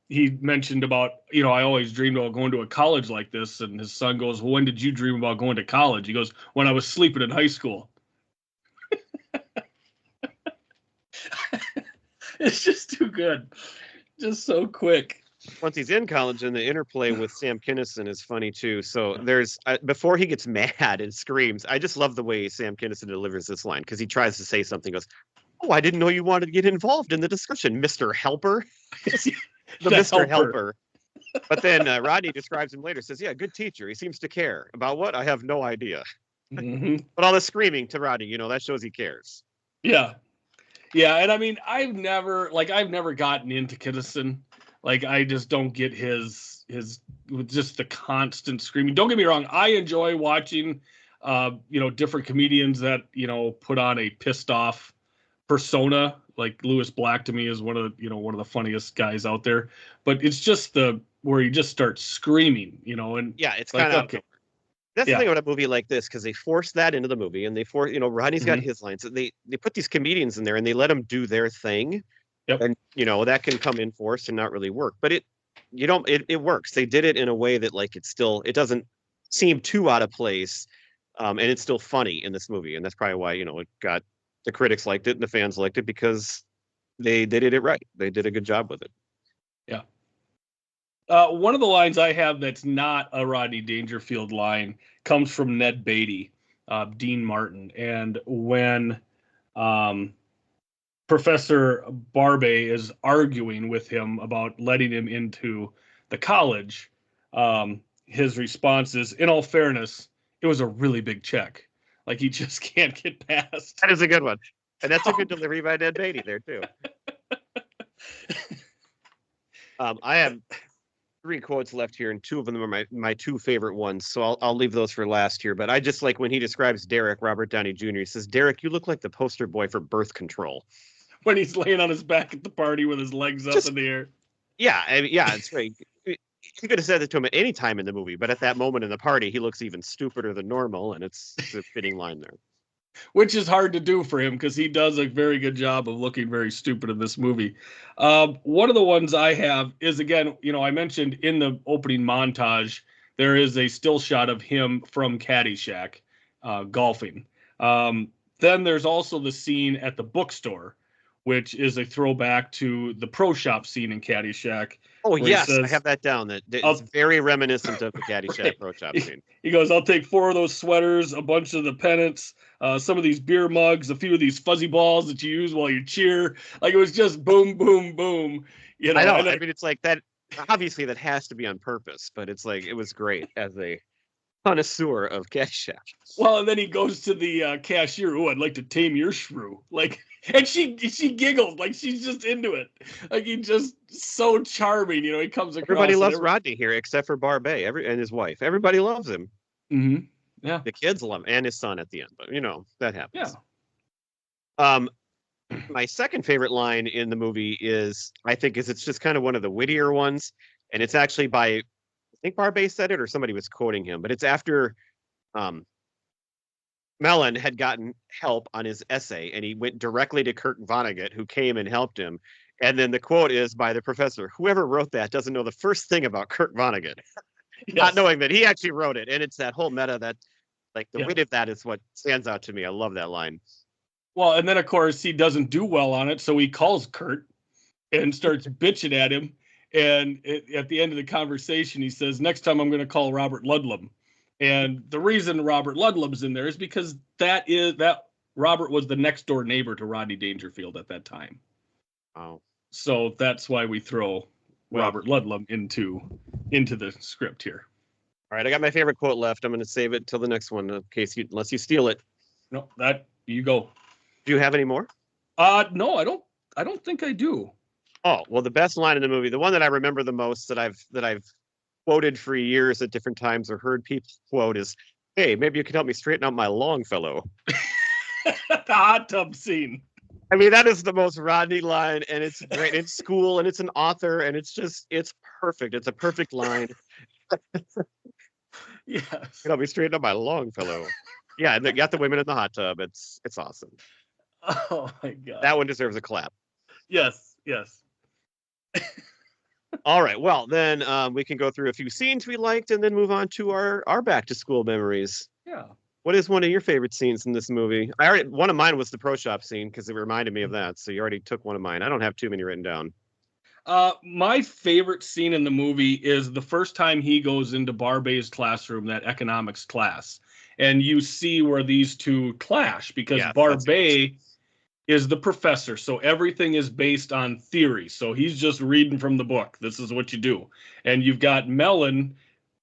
he mentioned about I always dreamed about going to a college like this, and his son goes, "Well, when did you dream about going to college?" He goes, "When I was sleeping in high school." It's just too good, just so quick.
Once he's in college, and the interplay with Sam Kinison is funny too. So there's before he gets mad and screams, I just love the way Sam Kinison delivers this line because he tries to say something, goes, "Oh, I didn't know you wanted to get involved in the discussion, Mr. Helper." The Mr. Helper. But then Rodney describes him later, says, "Yeah, good teacher. He seems to care. About what? I have no idea."
Mm-hmm.
But all the screaming to Rodney, that shows he cares.
Yeah. Yeah, and I mean, I've never gotten into Kinnison. Like, I just don't get his just the constant screaming. Don't get me wrong, I enjoy watching different comedians that, put on a pissed off persona. Like Lewis Black to me is one of the funniest guys out there. But it's just where he just starts screaming, and
Yeah, it's
like,
kind of
okay.
That's
Yeah.
the thing about a movie like this, because they force that into the movie, and Rodney's got
Mhm.
his lines. They put these comedians in there, and they let them do their thing,
Yep.
and that can come in force and not really work. But it works. They did it in a way that like it doesn't seem too out of place, and it's still funny in this movie, and that's probably why it got the critics liked it and the fans liked it because they did it right. They did a good job with it.
Yeah. One of the lines I have that's not a Rodney Dangerfield line comes from Ned Beatty, Dean Martin. And when Professor Barbet is arguing with him about letting him into the college, his response is, "In all fairness, it was a really big check. Like, he just can't get past."
That is a good one, and that's a good delivery by Ned Beatty there too. I have 3 quotes left here, and 2 of them are my 2 favorite ones. So I'll leave those for last here. But I just like when he describes Derek, Robert Downey Jr. He says, "Derek, you look like the poster boy for birth control."
When he's laying on his back at the party with his legs up in the air.
Yeah, it's right. You could have said it to him at any time in the movie, but at that moment in the party, he looks even stupider than normal, and it's a fitting line there.
which is hard to do for him because he does a very good job of looking very stupid in this movie. One of the ones I have is, again, I mentioned in the opening montage, there is a still shot of him from Caddyshack golfing. Then there's also the scene at the bookstore, which is a throwback to the pro shop scene in Caddyshack,
Oh
where he
yes, I
says,
have that down. That it's
I'll,
very reminiscent of the Caddyshack
right.
Pro Shop scene.
He goes, I'll take 4 of those sweaters, a bunch of the pennants, some of these beer mugs, a few of these fuzzy balls that you use while you cheer. Like, it was just boom, boom, boom.
I know.
And then,
I mean, it's like that. Obviously, that has to be on purpose, but it's like it was great as a connoisseur of Caddyshack.
well, and then he goes to the cashier. Oh, I'd like to tame your shrew. Like, and she giggles like she's just into it. Like, he's just so charming. He comes across.
Everybody loves Rodney here, except for Barbet, and his wife. Everybody loves him.
Mm-hmm. Yeah.
The kids love him, and his son at the end. But that happens.
Yeah.
My second favorite line in the movie is it's just kind of one of the wittier ones, and it's actually by, I think Barbet said it or somebody was quoting him, but it's after Mellon had gotten help on his essay, and he went directly to Kurt Vonnegut, who came and helped him. And then the quote is by the professor: "Whoever wrote that doesn't know the first thing about Kurt Vonnegut," not knowing that he actually wrote it. And it's that whole meta that, like, the wit of that is what stands out to me. I love that line.
Well, and then, of course, he doesn't do well on it, so he calls Kurt and starts bitching at him. And at the end of the conversation, he says, next time I'm going to call Robert Ludlum. And the reason Robert Ludlum's in there is because that Robert was the next door neighbor to Rodney Dangerfield at that time.
Oh.
So that's why we throw Robert Ludlum into the script here.
All right, I got my favorite quote left. I'm going to save it till the next one, unless you steal it.
No, you go.
Do you have any more?
No, I don't think I do.
Oh, well, the best line in the movie, the one that I remember the most that I've quoted for years at different times or heard people quote is, "Hey, maybe you could help me straighten out my Longfellow."
The hot tub scene.
I mean, that is the most Rodney line, and it's great. It's school, and it's an author, and it's perfect. It's a perfect line.
Yes.
Help me straighten up my Longfellow. Yeah, and they got the women in the hot tub. It's awesome.
Oh my God.
That one deserves a clap.
Yes.
All right. Well, then we can go through a few scenes we liked and then move on to our back to school memories.
Yeah.
What is one of your favorite scenes in this movie? One of mine was the pro shop scene because it reminded me of that. So you already took one of mine. I don't have too many written down.
My favorite scene in the movie is the first time he goes into Barbet's classroom, that economics class, and you see where these two clash because Barbet is the professor. So everything is based on theory. So he's just reading from the book. This is what you do. And you've got Mellon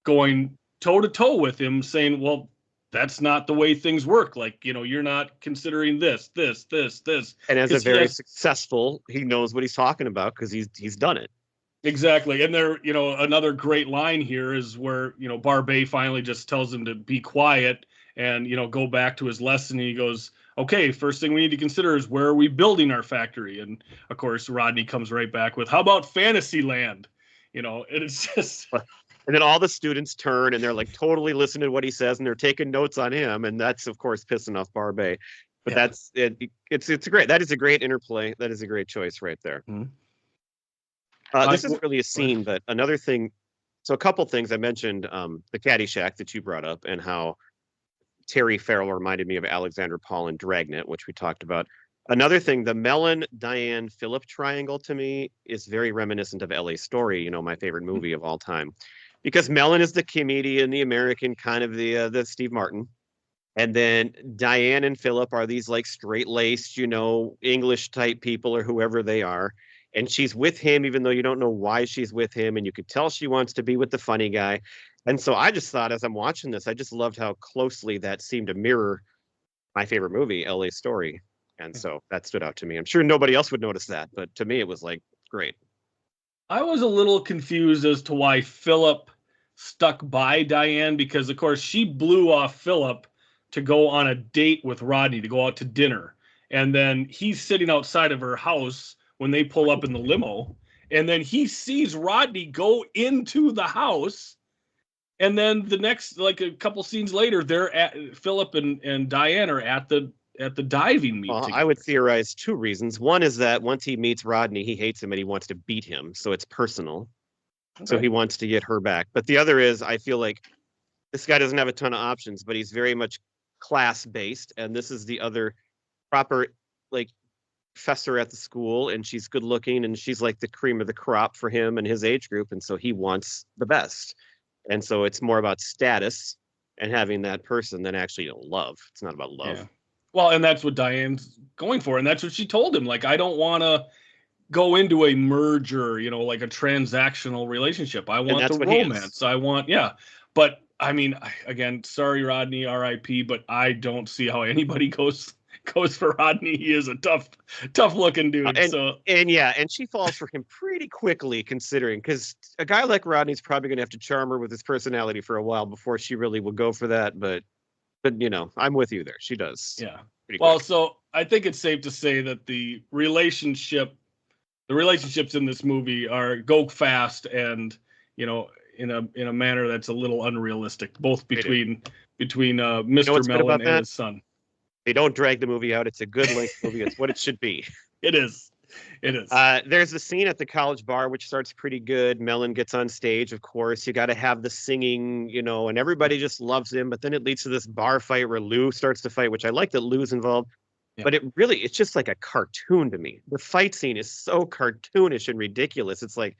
going toe to toe with him saying, well, that's not the way things work. Like, you're not considering this.
And as a very successful, he knows what he's talking about because he's done it.
Exactly. And there, another great line here is where, Barbet finally just tells him to be quiet and, go back to his lesson. And he goes, okay, first thing we need to consider is where are we building our factory? And of course, Rodney comes right back with, how about Fantasyland? And it's just...
And then all the students turn and they're like totally listening to what he says and they're taking notes on him. And that's, of course, pissing off Barbet. But that's it. It's great. That is a great interplay. That is a great choice right there. Mm-hmm. This isn't really a scene, but another thing. So a couple things I mentioned, the Caddyshack that you brought up and how Terry Farrell reminded me of Alexander Paul in Dragnet, which we talked about. Another thing, the Mellon, Diane, Phillip triangle to me is very reminiscent of LA Story, my favorite movie of all time. Because Mellon is the comedian, the American, kind of the Steve Martin. And then Diane and Phillip are these like straight-laced, English type people or whoever they are. And she's with him, even though you don't know why she's with him. And you could tell she wants to be with the funny guy. And so I just thought, as I'm watching this, I just loved how closely that seemed to mirror my favorite movie, LA Story. And so that stood out to me. I'm sure nobody else would notice that, but to me, it was like, great.
I was a little confused as to why Phillip stuck by Diane, because of course she blew off Phillip to go on a date with Rodney, to go out to dinner. And then he's sitting outside of her house when they pull up in the limo. And then he sees Rodney go into the house. And then the next, like a couple scenes later, Phillip and Diane are at the at the diving meet
Well,
together.
I would theorize two reasons. One is that once he meets Rodney, he hates him and he wants to beat him. So it's personal. So
Okay.
he wants to get her back. But the other is, I feel like this guy doesn't have a ton of options, but he's very much class based. And this is the other proper, like, professor at the school. And she's good looking and she's like the cream of the crop for him and his age group. And so he wants the best. And so it's more about status and having that person than actually love. It's not about love.
Yeah. Well, and that's what Diane's going for. And that's what she told him. Like, I don't want to go into a merger, like a transactional relationship. I want the romance. I want, yeah. But I mean, again, sorry, Rodney, RIP, but I don't see how anybody goes for Rodney. He is a tough looking dude.
And she falls for him pretty quickly, considering, because a guy like Rodney's probably going to have to charm her with his personality for a while before she really will go for that. But I'm with you there. She does.
Yeah. Well, so I think it's safe to say that the relationships in this movie go fast and, in a manner that's a little unrealistic, both between Mr. Mellon and his son.
They don't drag the movie out. It's a good length movie. It's what it should be.
It is.
There's a scene at the college bar which starts pretty good. Mellon gets on stage, of course. You got to have the singing, and everybody just loves him. But then it leads to this bar fight where Lou starts to fight, which I like that Lou's involved. Yeah. But it's just like a cartoon to me. The fight scene is so cartoonish and ridiculous. It's like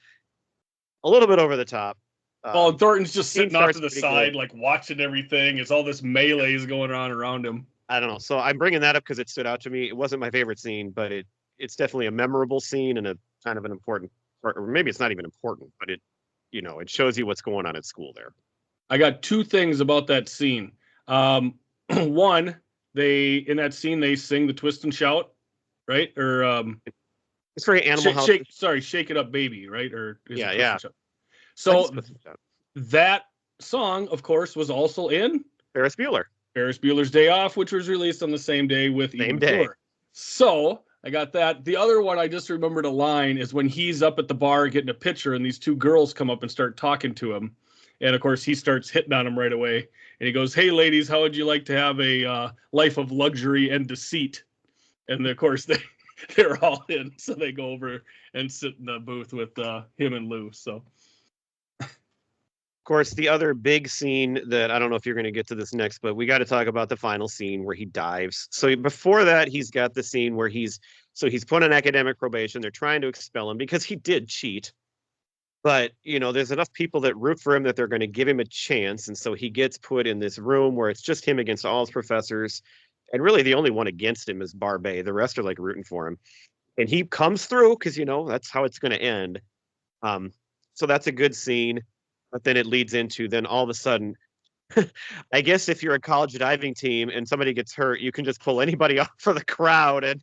a little bit over the top.
Well, Thornton's just sitting off to the side, like watching everything. It's all this melee's going on around him.
I don't know. So I'm bringing that up because it stood out to me. It wasn't my favorite scene, but it's definitely a memorable scene and a kind of an important, or maybe it's not even important, but it shows you what's going on at school there.
I got two things about that scene. One, in that scene they sing the Twist and Shout, right? Or
it's very Animal House.
Shake It Up Baby, right? Or
yeah.
So that song, of course, was also in
Ferris
Bueller's Day Off, which was released on the same day with
Same day.
So I got that. The other one I just remembered a line is when he's up at the bar getting a picture and these two girls come up and start talking to him. And of course he starts hitting on them right away. And he goes, "Hey ladies, how would you like to have a life of luxury and deceit?" And of course they're all in. So they go over and sit in the booth with him and Lou. So.
Of course, the other big scene that I don't know if you're going to get to this next, but we got to talk about the final scene where he dives. So before that, he's got the scene where he's put on academic probation. They're trying to expel him because he did cheat. But, there's enough people that root for him that they're going to give him a chance. And so he gets put in this room where it's just him against all his professors. And really the only one against him is Barbet. The rest are like rooting for him. And he comes through because, that's how it's going to end. So that's a good scene. But then it leads into then all of a sudden, I guess if you're a college diving team and somebody gets hurt, you can just pull anybody off for the crowd and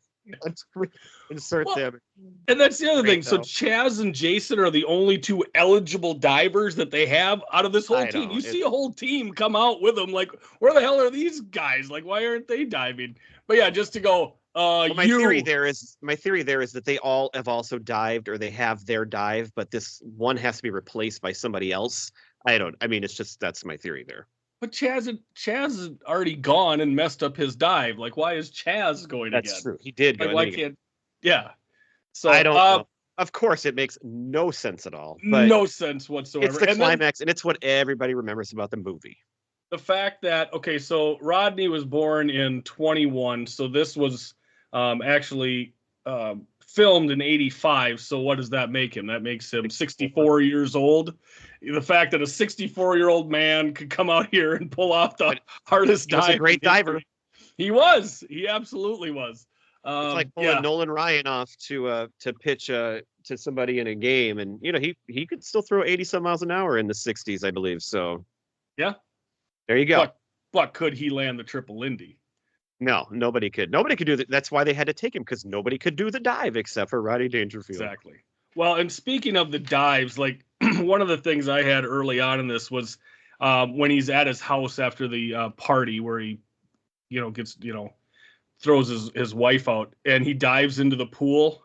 insert them.
And that's the other thing. So Chaz and Jason are the only two eligible divers that they have out of this whole team. You see a whole team come out with them. Like, where the hell are these guys? Like, why aren't they diving? But yeah, just to go.
My theory there is that they all have also dived or they have their dive, but this one has to be replaced by somebody else. That's my theory there.
But Chaz is already gone and messed up his dive. Like, why is Chaz going again?
That's true. He did go.
Like, why can't? Yeah. So
I don't know. Of course, it makes no sense at all. But
no sense whatsoever.
It's the climax, and it's what everybody remembers about the movie.
The fact that so Rodney was born in 21, so this was actually filmed in 85. So what does that make him? That makes him 64 years old. The fact that a 64-year-old man could come out here and pull off the hardest dive.
He was a great diver.
He was. He absolutely was.
It's like pulling Nolan Ryan off to pitch to somebody in a game, and he could still throw 80 some miles an hour in the 60s, I believe. So
yeah,
there you go.
But could he land the triple Lindy?
No, nobody could. Nobody could do that. That's why they had to take him, because nobody could do the dive except for Rodney Dangerfield.
Exactly. Well, and speaking of the dives, like one of the things I had early on in this was when he's at his house after the party where he, gets, throws his wife out and he dives into the pool.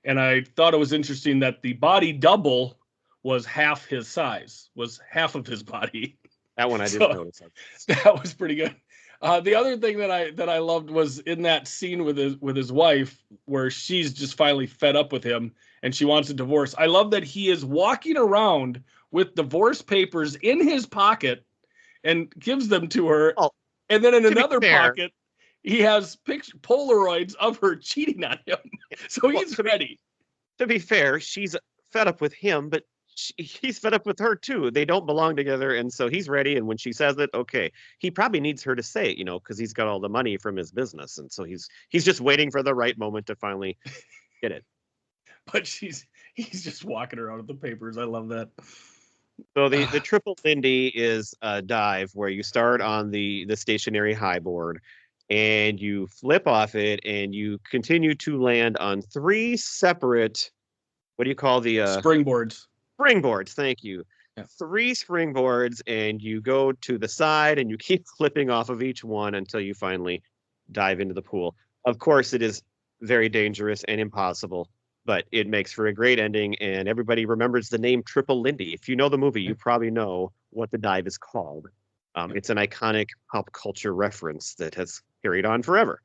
And I thought it was interesting that the body double was half his size, was half of his body.
That one I didn't notice.
That was pretty good. The other thing that I loved was in that scene with his wife, where she's just finally fed up with him and she wants a divorce. I love that he is walking around with divorce papers in his pocket and gives them to her,
Well,
and then in
to be
another
fair,
pocket he has Polaroids of her cheating on him. So
well,
he's ready.
to be fair, she's fed up with him, but he's fed up with her too. They don't belong together, and so he's ready. And when she says it, okay, he probably needs her to say it, because he's got all the money from his business, and so he's just waiting for the right moment to finally get it.
But he's just walking around with the papers. I love that.
So the triple Lindy is a dive where you start on the stationary high board and you flip off it and you continue to land on three separate, what do you call the
Springboards.
springboards? Thank you.
Yeah.
Three springboards, and you go to the side and you keep flipping off of each one until you finally dive into the pool. Of course, it is very dangerous and impossible, but it makes for a great ending, and everybody remembers the name Triple Lindy. If you know the movie, you probably know what the dive is called. It's an iconic pop culture reference that has carried on forever.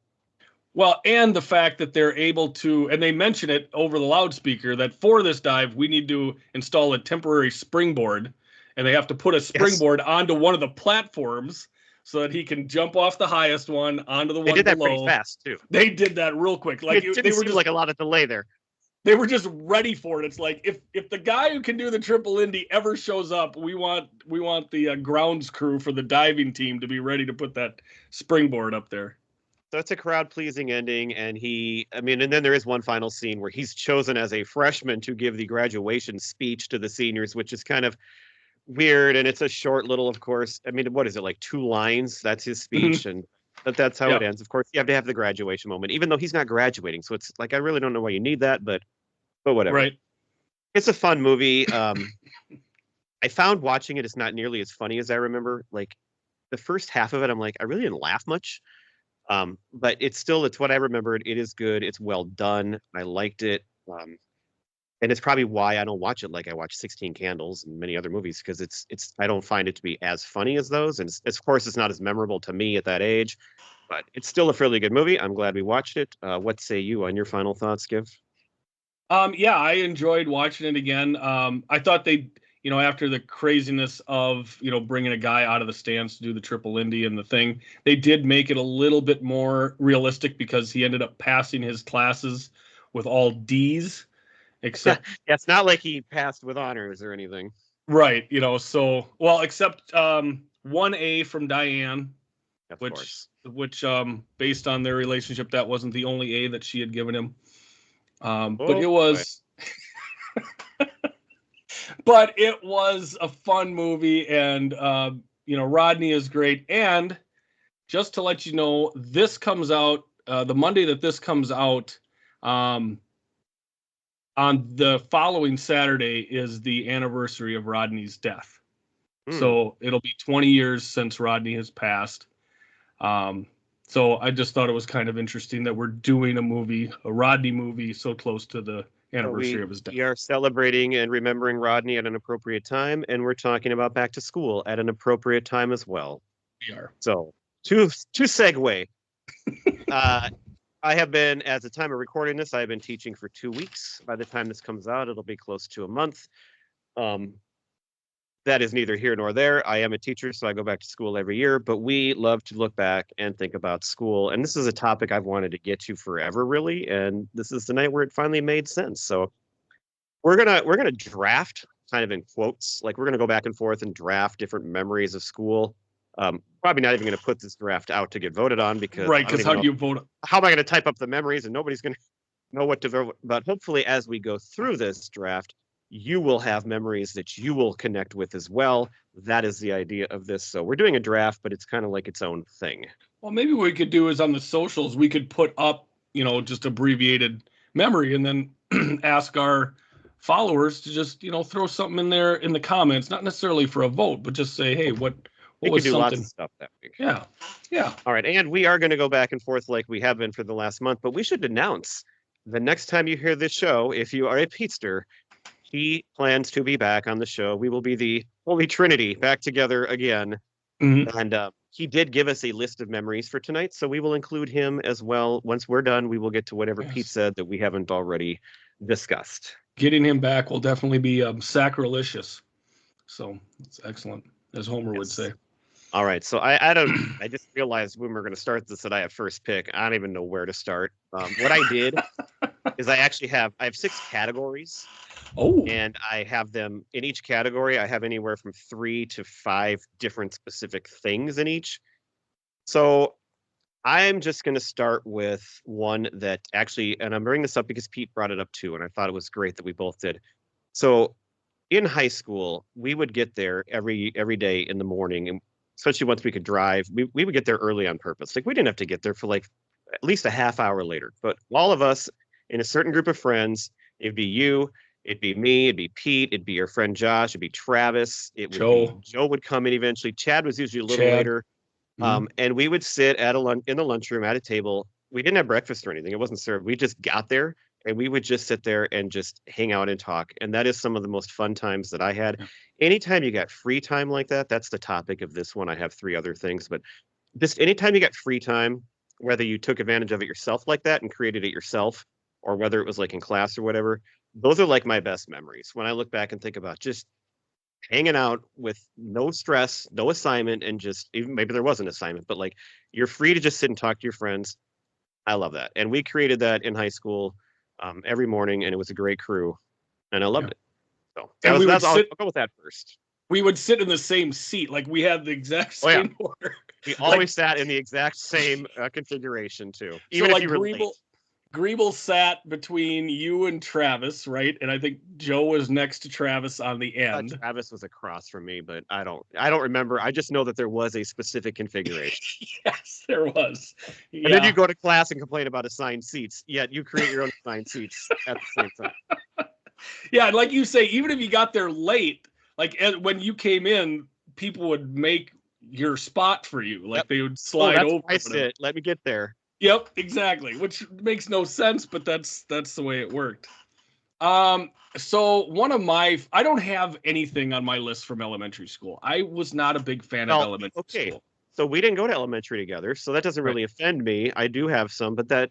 Well, and the fact that they're able to, and they mention it over the loudspeaker, that for this dive, we need to install a temporary springboard, and they have to put a springboard onto one of the platforms so that he can jump off the highest one onto the one below.
They did that pretty fast, too.
They did that real quick. Like
it didn't seem like a lot of delay there.
They were just ready for it. It's like if the guy who can do the triple Indy ever shows up, we want the grounds crew for the diving team to be ready to put that springboard up there.
So it's a crowd-pleasing ending, and and then there is one final scene where he's chosen as a freshman to give the graduation speech to the seniors, which is kind of weird, and it's a short little, of course. I mean, what is it, like 2 lines? That's his speech, and that's how it ends. Of course, you have to have the graduation moment, even though he's not graduating. So it's like, I really don't know why you need that, but whatever.
Right.
It's a fun movie. I found watching it's not nearly as funny as I remember. Like the first half of it, I'm like, I really didn't laugh much. But it's what I remembered. It is good. It's well done. I liked it. And it's probably why I don't watch it like I watch 16 Candles and many other movies, because I don't find it to be as funny as those. And of course, it's not as memorable to me at that age, but it's still a fairly good movie. I'm glad we watched it. What say you on your final thoughts, Giff?
Yeah, I enjoyed watching it again. I thought they, after the craziness of, bringing a guy out of the stands to do the triple Indy and the thing, they did make it a little bit more realistic because he ended up passing his classes with all D's, except
yeah, it's not like he passed with honors or anything.
Right. Except 1A from Diane,
Of course.
which based on their relationship, that wasn't the only A that she had given him. But it was, but it was a fun movie, and Rodney is great. And just to let you know, this comes out the Monday that this comes out. On the following Saturday is the anniversary of Rodney's death, so it'll be 20 years since Rodney has passed. So I just thought it was kind of interesting that we're doing a Rodney movie, so close to the anniversary of his death.
We are celebrating and remembering Rodney at an appropriate time, and we're talking about back to school at an appropriate time as well.
We are.
So to segue, I have been, at the time of recording this, I've been teaching for 2 weeks. By the time this comes out, it'll be close to a month. That is neither here nor there. I am a teacher, so I go back to school every year, but we love to look back and think about school. And this is a topic I've wanted to get to forever, really. And this is the night where it finally made sense. So we're gonna draft, kind of in quotes, like we're gonna go back and forth and draft different memories of school. Probably not even going to put this draft out to get voted on, because
how do you vote?
How am I going to type up the memories, and nobody's going to know what to vote? But hopefully, as we go through this draft, you will have memories that you will connect with as well. That is the idea of this. So we're doing a draft, but it's kind of like its own thing.
Well, maybe what we could do is on the socials, we could put up, just abbreviated memory, and then ask our followers to just, throw something in there in the comments, not necessarily for a vote, but just say, hey, what
we could do lots of stuff that week.
Yeah.
All right, and we are going to go back and forth like we have been for the last month, but we should announce the next time you hear this show, if you are a Petester, he plans to be back on the show. We will be the Holy Trinity back together again.
Mm-hmm.
And he did give us a list of memories for tonight, so we will include him as well. Once we're done, we will get to whatever Pete
Yes.
said that we haven't already discussed.
Getting him back will definitely be sacrilegious. So it's excellent, as Homer would say.
All right, so I just realized when we're going to start this that I have first pick. I don't even know where to start. What I did is I have 6 categories.
Oh,
And I have them in each category. I have anywhere from 3 to 5 different specific things in each. So I'm just going to start with one that actually, and I'm bringing this up because Pete brought it up too, and I thought it was great that we both did. So in high school, we would get there every day in the morning, and especially once we could drive, we would get there early on purpose. Like we didn't have to get there for like at least a half hour later, but all of us in a certain group of friends, it'd be you. It'd be me, it'd be Pete, it'd be your friend Josh, it'd be Travis, it would be Joe would come in eventually. Chad was usually a little later. And we would sit in the lunchroom at a table. We didn't have breakfast or anything. It wasn't served. We just got there and we would just sit there and just hang out and talk. And that is some of the most fun times that I had. Anytime you got free time like that, that's the topic of this one. I have 3 other things, but just anytime you got free time, whether you took advantage of it yourself like that and created it yourself, or whether it was like in class or whatever, those are like my best memories when I look back and think about just hanging out with no stress, no assignment, and just even maybe there was an assignment, but like you're free to just sit and talk to your friends. I love that. And we created that in high school every morning, and it was a great crew, and I loved it. So I'll go with that first.
We would sit in the same seat, like we had the exact same order.
We always sat in the exact same configuration too, even
so
if you were late.
Greeble sat between you and Travis, right? And I think Joe was next to Travis on the end.
Travis was across from me, but I don't remember. I just know that there was a specific configuration.
Yes, there was. Yeah.
And then you go to class and complain about assigned seats, yet you create your own assigned seats at the same time.
Yeah, and like you say, even if you got there late, like when you came in, people would make your spot for you. Like they would slide over.
I sit. Let me get there.
Yep, exactly. Which makes no sense, but that's the way it worked. So I don't have anything on my list from elementary school. I was not a big fan of elementary school.
So we didn't go to elementary together, so that doesn't really offend me. I do have some, but that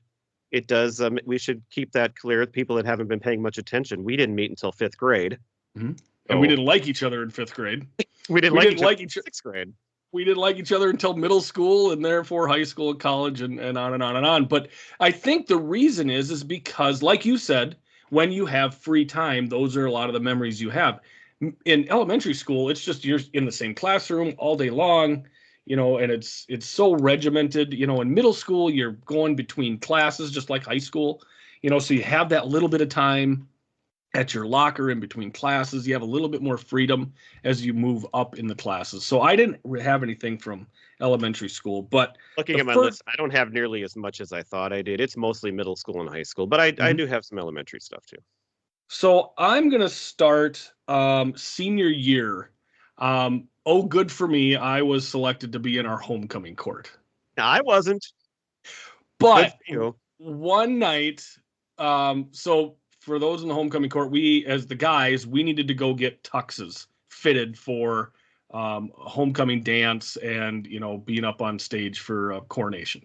it does. We should keep that clear with people that haven't been paying much attention. We didn't meet until 5th grade,
and we didn't like each other in 5th grade.
We didn't like each other in 6th grade.
We didn't like each other until middle school and therefore high school and college and on and on and on. But I think the reason is because, like you said, when you have free time, those are a lot of the memories you have. In elementary school, it's just you're in the same classroom all day long, and it's so regimented. In middle school, you're going between classes just like high school, so you have that little bit of time at your locker in between classes. You have a little bit more freedom as you move up in the classes. So I didn't have anything from elementary school, but
looking at my list, I don't have nearly as much as I thought I did. It's mostly middle school and high school, but I do have some elementary stuff too.
So I'm going to start senior year. Good for me. I was selected to be in our homecoming court.
No, I wasn't.
But one night, so for those in the homecoming court, we, as the guys, we needed to go get tuxes fitted for homecoming dance and, being up on stage for coronation.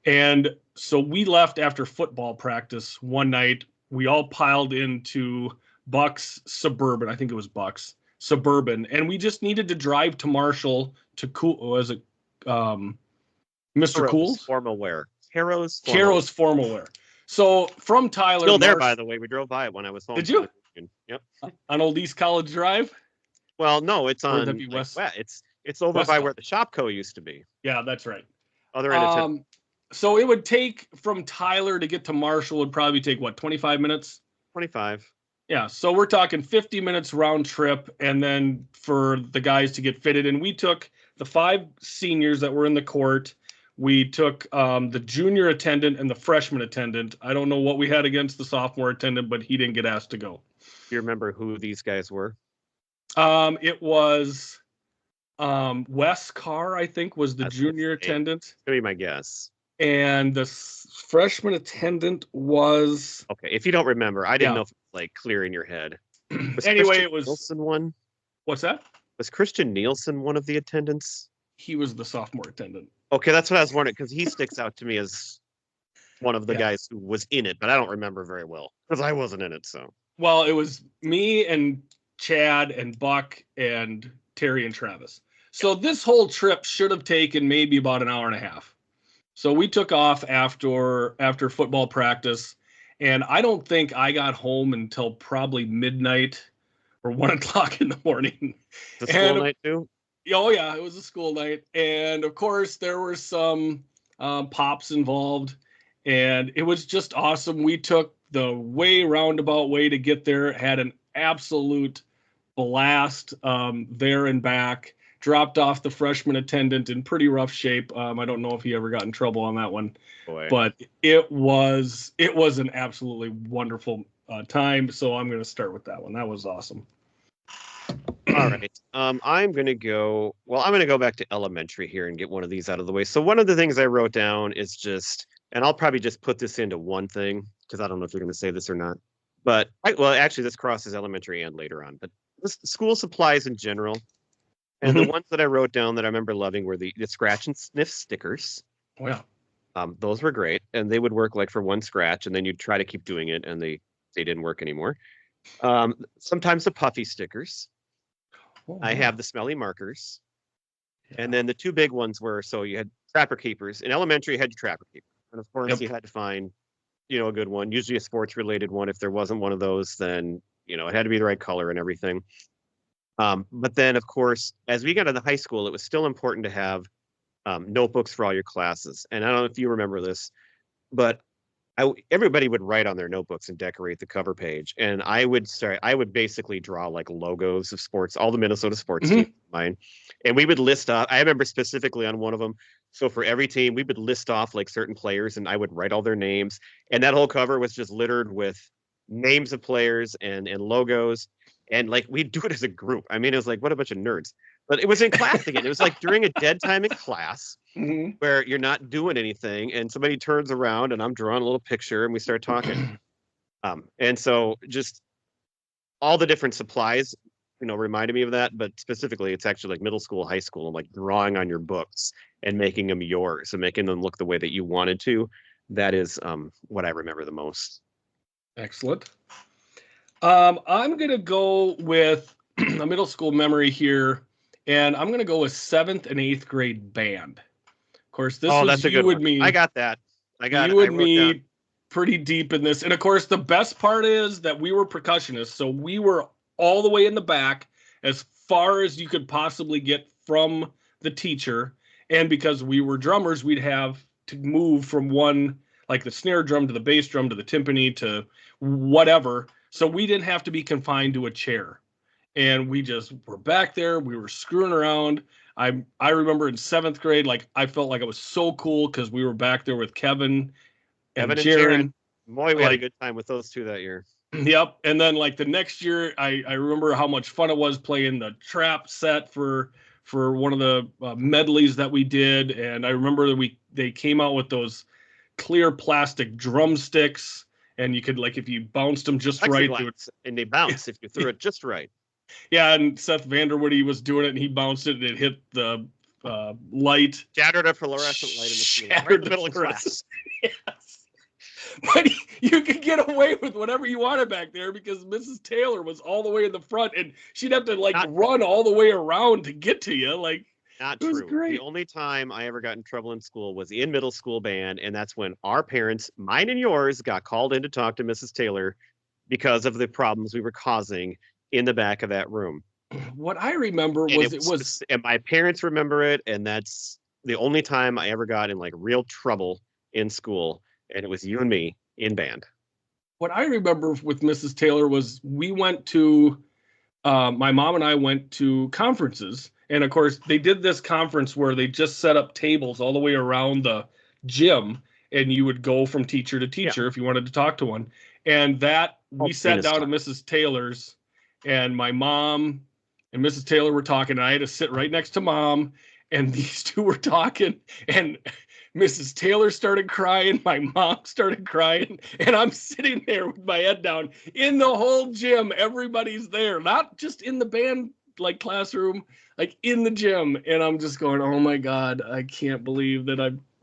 And so we left after football practice one night. We all piled into Buck's Suburban. I think it was Buck's Suburban. And we just needed to drive to Marshall to Mr. Cool's?
Formal wear. Harrow's
formal wear. So from Tyler,
still there, by the way. We drove by it when I was home.
Did you?
Yep.
On Old East College Drive?
Well, no, it's on
West.
It's over by where the Shopco used to be.
Yeah, that's right.
Other end of town.
So it would take from Tyler to get to Marshall would probably take 25 minutes?
25.
Yeah, so we're talking 50 minutes round trip, and then for the guys to get fitted. And we took the 5 seniors that were in the court. We took the junior attendant and the freshman attendant. I don't know what we had against the sophomore attendant, but he didn't get asked to go.
Do you remember who these guys were?
It was Wes Carr, I think, was the junior attendant.
That's going to be my guess.
And the freshman attendant was...
Okay, if you don't remember, I didn't know if it was clear in your head.
Anyway, it was...
Nielsen one?
What's that?
Was Christian Nielsen one of the attendants?
He was the sophomore attendant.
Okay, that's what I was wondering, because he sticks out to me as one of the
Yeah.
guys who was in it, but I don't remember very well because I wasn't in it. So,
Well, it was me and Chad and Buck and Terry and Travis. So this whole trip should have taken maybe about an hour and a half. So we took off after football practice, and I don't think I got home until probably midnight or 1 o'clock in the morning.
the school
And
night too.
oh yeah, it was a school night, and of course there were some pops involved, and it was just awesome. We took the way roundabout way to get there, had an absolute blast there and back. Dropped off the freshman attendant in pretty rough shape. I don't know if he ever got in trouble on that one,
Boy.
but it was an absolutely wonderful time. So I'm going to start with that one. That was awesome.
All right. I'm gonna go. Well, I'm gonna go back to elementary here and get one of these out of the way. So one of the things I wrote down is just, and I'll probably just put this into one thing because I don't know if you're gonna say this or not. But well, actually, this crosses elementary and later on. But this, school supplies in general, and the ones that I wrote down that I remember loving were the scratch and sniff stickers.
Oh yeah.
Those were great, and they would work like for one scratch, and then you'd try to keep doing it, and they didn't work anymore. Sometimes the puffy stickers.
Oh,
I have the smelly markers. And then the two big ones were, so you had trapper keepers. In elementary, you had your trapper keeper. And of course, you had to find, a good one, usually a sports related one. If there wasn't one of those, then, it had to be the right color and everything. But then, of course, as we got into high school, it was still important to have notebooks for all your classes. And I don't know if you remember this, but everybody would write on their notebooks and decorate the cover page. And I would basically draw like logos of sports, all the Minnesota sports teams mine. And we would list off, I remember specifically on one of them. So for every team, we would list off like certain players and I would write all their names. And that whole cover was just littered with names of players and logos. And like, we'd do it as a group. I mean, it was like, what a bunch of nerds. But it was in class again. It was like during a dead time in class where you're not doing anything and somebody turns around and I'm drawing a little picture and we start talking. And so just all the different supplies, reminded me of that. But specifically, it's actually like middle school, high school, like drawing on your books and making them yours and making them look the way that you wanted to. That is what I remember the most.
Excellent. I'm going to go with a middle school memory here. And I'm going to go with 7th and 8th grade band. Of course, this was
that's a good
you and
one.
me.
I got that.
You and me pretty deep in this. And of course, the best part is that we were percussionists. So we were all the way in the back as far as you could possibly get from the teacher. And because we were drummers, we'd have to move from one, like the snare drum to the bass drum to the timpani to whatever. So we didn't have to be confined to a chair. And we just were back there. We were screwing around. I remember in 7th grade, like I felt like it was so cool because we were back there with Kevin and Jaron.
Boy, we had a good time with those two that year.
Yep. And then like the next year, I remember how much fun it was playing the trap set for one of the medleys that we did. And I remember that they came out with those clear plastic drumsticks, and you could, like, if you bounced them just right,
and they bounce if you threw it just right.
Yeah, and Seth Vanderwoody was doing it, and he bounced it, and it hit the light.
Shattered a fluorescent light in the ceiling, right in the middle of class.
Yes. But you could get away with whatever you wanted back there because Mrs. Taylor was all the way in the front, and she'd have to run all the way around to get to you. Like,
not true. It was great. The only time I ever got in trouble in school was in middle school band, and that's when our parents, mine and yours, got called in to talk to Mrs. Taylor because of the problems we were causing in the back of that room.
What I remember was
and my parents remember it, and that's the only time I ever got in like real trouble in school, and it was you and me in band.
What I remember with Mrs. Taylor was we went to my mom and I went to conferences, and of course they did this conference where they just set up tables all the way around the gym, and you would go from teacher to teacher if you wanted to talk to one. And that we sat down at Mrs. Taylor's, and my mom and Mrs. Taylor were talking, and I had to sit right next to mom, and these two were talking, and Mrs. Taylor started crying, my mom started crying, and I'm sitting there with my head down. In the whole gym, everybody's there, not just in the band like classroom, like in the gym, and I'm just going, oh my God, I can't believe that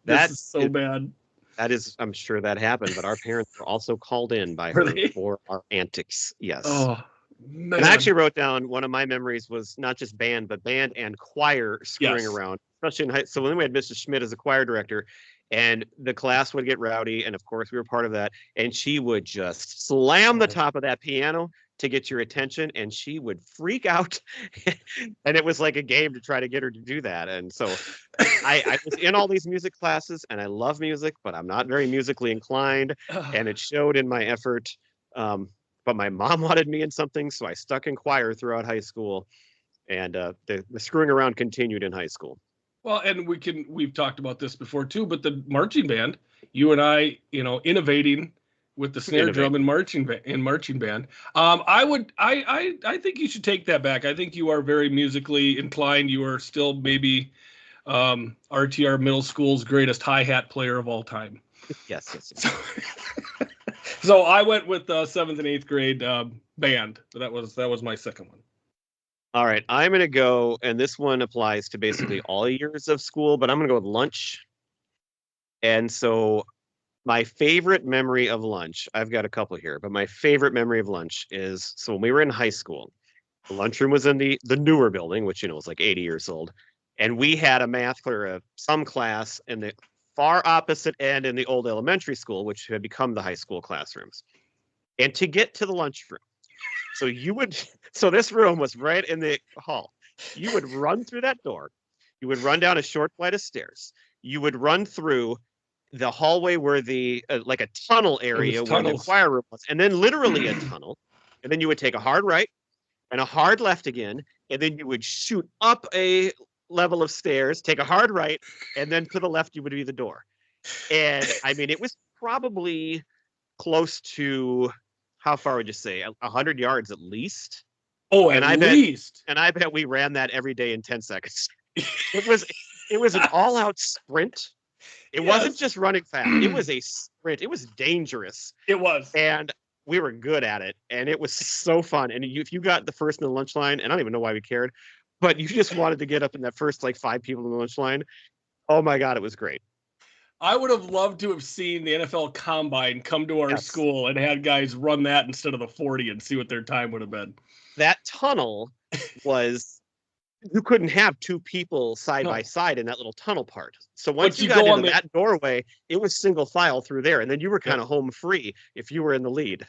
this
That
is so bad.
that is, I'm sure that happened, but our parents were also called in by
Were
her
they?
for our antics. Yes.
Oh
And I
man.
actually wrote down one of my memories was not just band, but band and choir screwing
Yes.
around, especially in high. So when we had Mrs. Schmidt as a choir director, and the class would get rowdy, and of course we were part of that, and she would just slam the
Oh.
top of that piano to get your attention, and she would freak out, and it was like a game to try to get her to do that. And so I was in all these music classes, and I love music, but I'm not very musically inclined, and it showed in my effort. But my mom wanted me in something, so I stuck in choir throughout high school, and the screwing around continued in high school.
Well, and we've talked about this before too, but the marching band, you and I, innovating with the snare
Innovate.
drum and marching band. I think you should take that back. I think you are very musically inclined. You are still maybe RTR Middle School's greatest hi-hat player of all time.
Yes, yes, yes.
So I went with 7th and 8th grade band. That was my second one.
All right, I'm gonna go, and this one applies to basically all years of school, but I'm gonna go with lunch. And so my favorite memory of lunch, I've got a couple here, but my favorite memory of lunch is so when we were in high school, the lunchroom was in the newer building, which was like 80 years old, and we had a math or some class in the far opposite end in the old elementary school, which had become the high school classrooms. And to get to the lunchroom, so you would, so this room was right in the hall. You would run through that door. You would run down a short flight of stairs. You would run through the hallway where the like a tunnel area where the choir room was, and then literally a tunnel. And then you would take a hard right and a hard left again, and then you would shoot up a level of stairs, take a hard right, and then to the left you would be the door. And I mean, it was probably close to how far would you say 100 yards at least?
Oh,
and
at
I
least.
I bet we ran that every day in 10 seconds. It was an all-out sprint. It wasn't just running fast. It was a sprint. It was dangerous.
It was.
And we were good at it. And it was so fun. And if you got the first in the lunch line, and I don't even know why we cared, but you just wanted to get up in that first like 5 people in the lunch line. Oh my God, it was great.
I would have loved to have seen the NFL Combine come to our school and had guys run that instead of the 40 and see what their time would have been.
That tunnel was, you couldn't have 2 people side by side in that little tunnel part. So once you got into that doorway, it was single file through there. And then you were kind of home free if you were in the lead.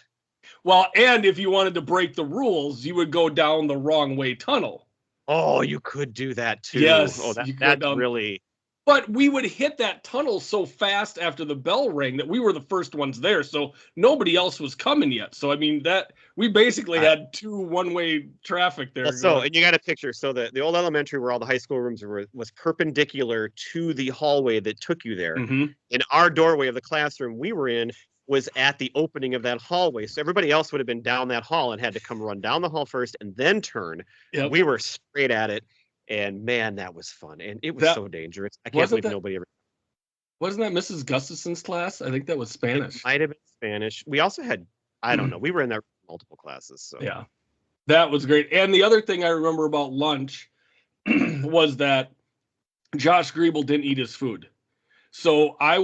Well, and if you wanted to break the rules, you would go down the wrong way tunnel.
Oh, you could do that too.
Yes.
Oh, that's really...
But we would hit that tunnel so fast after the bell rang that we were the first ones there. So nobody else was coming yet. So, I mean, that we basically had 2 one-way traffic there.
So, and you got a picture. So the old elementary where all the high school rooms were was perpendicular to the hallway that took you there.
Mm-hmm.
And our doorway of the classroom we were in was at the opening of that hallway. So everybody else would have been down that hall and had to come run down the hall first and then turn.
Yep.
We were straight at it. And man, that was fun. And it was so dangerous. I can't believe nobody ever...
Wasn't that Mrs. Gustafson's class? I think that was Spanish.
It might have been Spanish. We also had, I don't know, we were in there multiple classes. So
yeah, that was great. And the other thing I remember about lunch was that Josh Griebel didn't eat his food. So not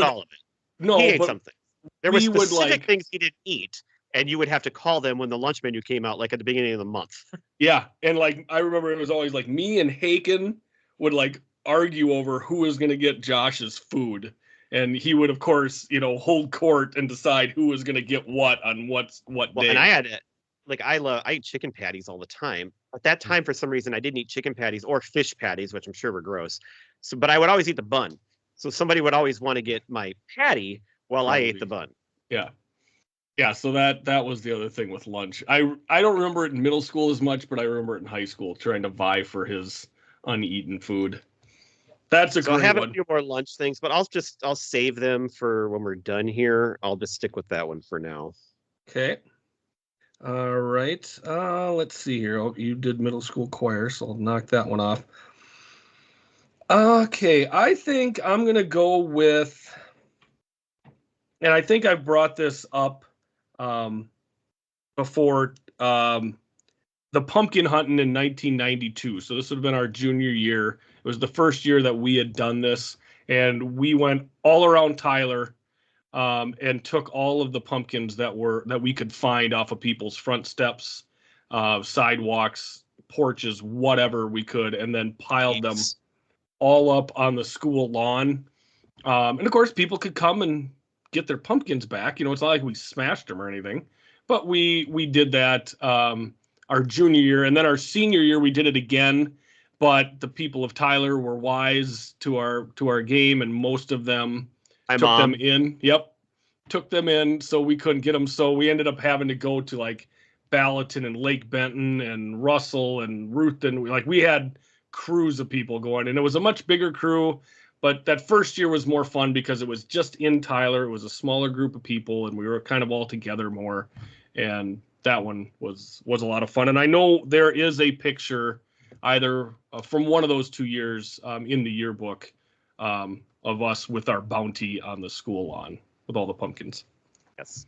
all of it. No,
he ate something. There were specific things he didn't eat. And you would have to call them when the lunch menu came out, like at the beginning of the month.
Yeah. And like, I remember it was always like me and Haken would like argue over who was going to get Josh's food. And he would, of course, hold court and decide who was going to get what on what day.
And I had it. Like, I eat chicken patties all the time. At that time, for some reason, I didn't eat chicken patties or fish patties, which I'm sure were gross. So, but I would always eat the bun. So somebody would always want to get my patty while I ate the bun.
Yeah. Yeah, so that was the other thing with lunch. I don't remember it in middle school as much, but I remember it in high school, trying to vie for his uneaten food. That's a great one.
I have a few more lunch things, but I'll save them for when we're done here. I'll just stick with that one for now.
Okay. All right. Let's see here. Oh, you did middle school choir, so I'll knock that one off. Okay, I think I'm gonna go with, and I think I brought this up before the pumpkin hunting in 1992. So this would have been our junior year. It was the first year that we had done this, and we went all around Tyler, and took all of the pumpkins that we could find off of people's front steps, sidewalks, porches, whatever we could, and then piled them all up on the school lawn. And of course, people could come and get their pumpkins back. It's not like we smashed them or anything, but we did that our junior year, and then our senior year we did it again. But the people of Tyler were wise to our game, and most of them took them in. Yep, took them in, so we couldn't get them. So we ended up having to go to like Ballatin and Lake Benton and Russell and Ruthven. We had crews of people going, and it was a much bigger crew. But that first year was more fun because it was just in Tyler. It was a smaller group of people, and we were kind of all together more. And that one was a lot of fun. And I know there is a picture either from one of those 2 years in the yearbook of us with our bounty on the school lawn with all the pumpkins.
Yes.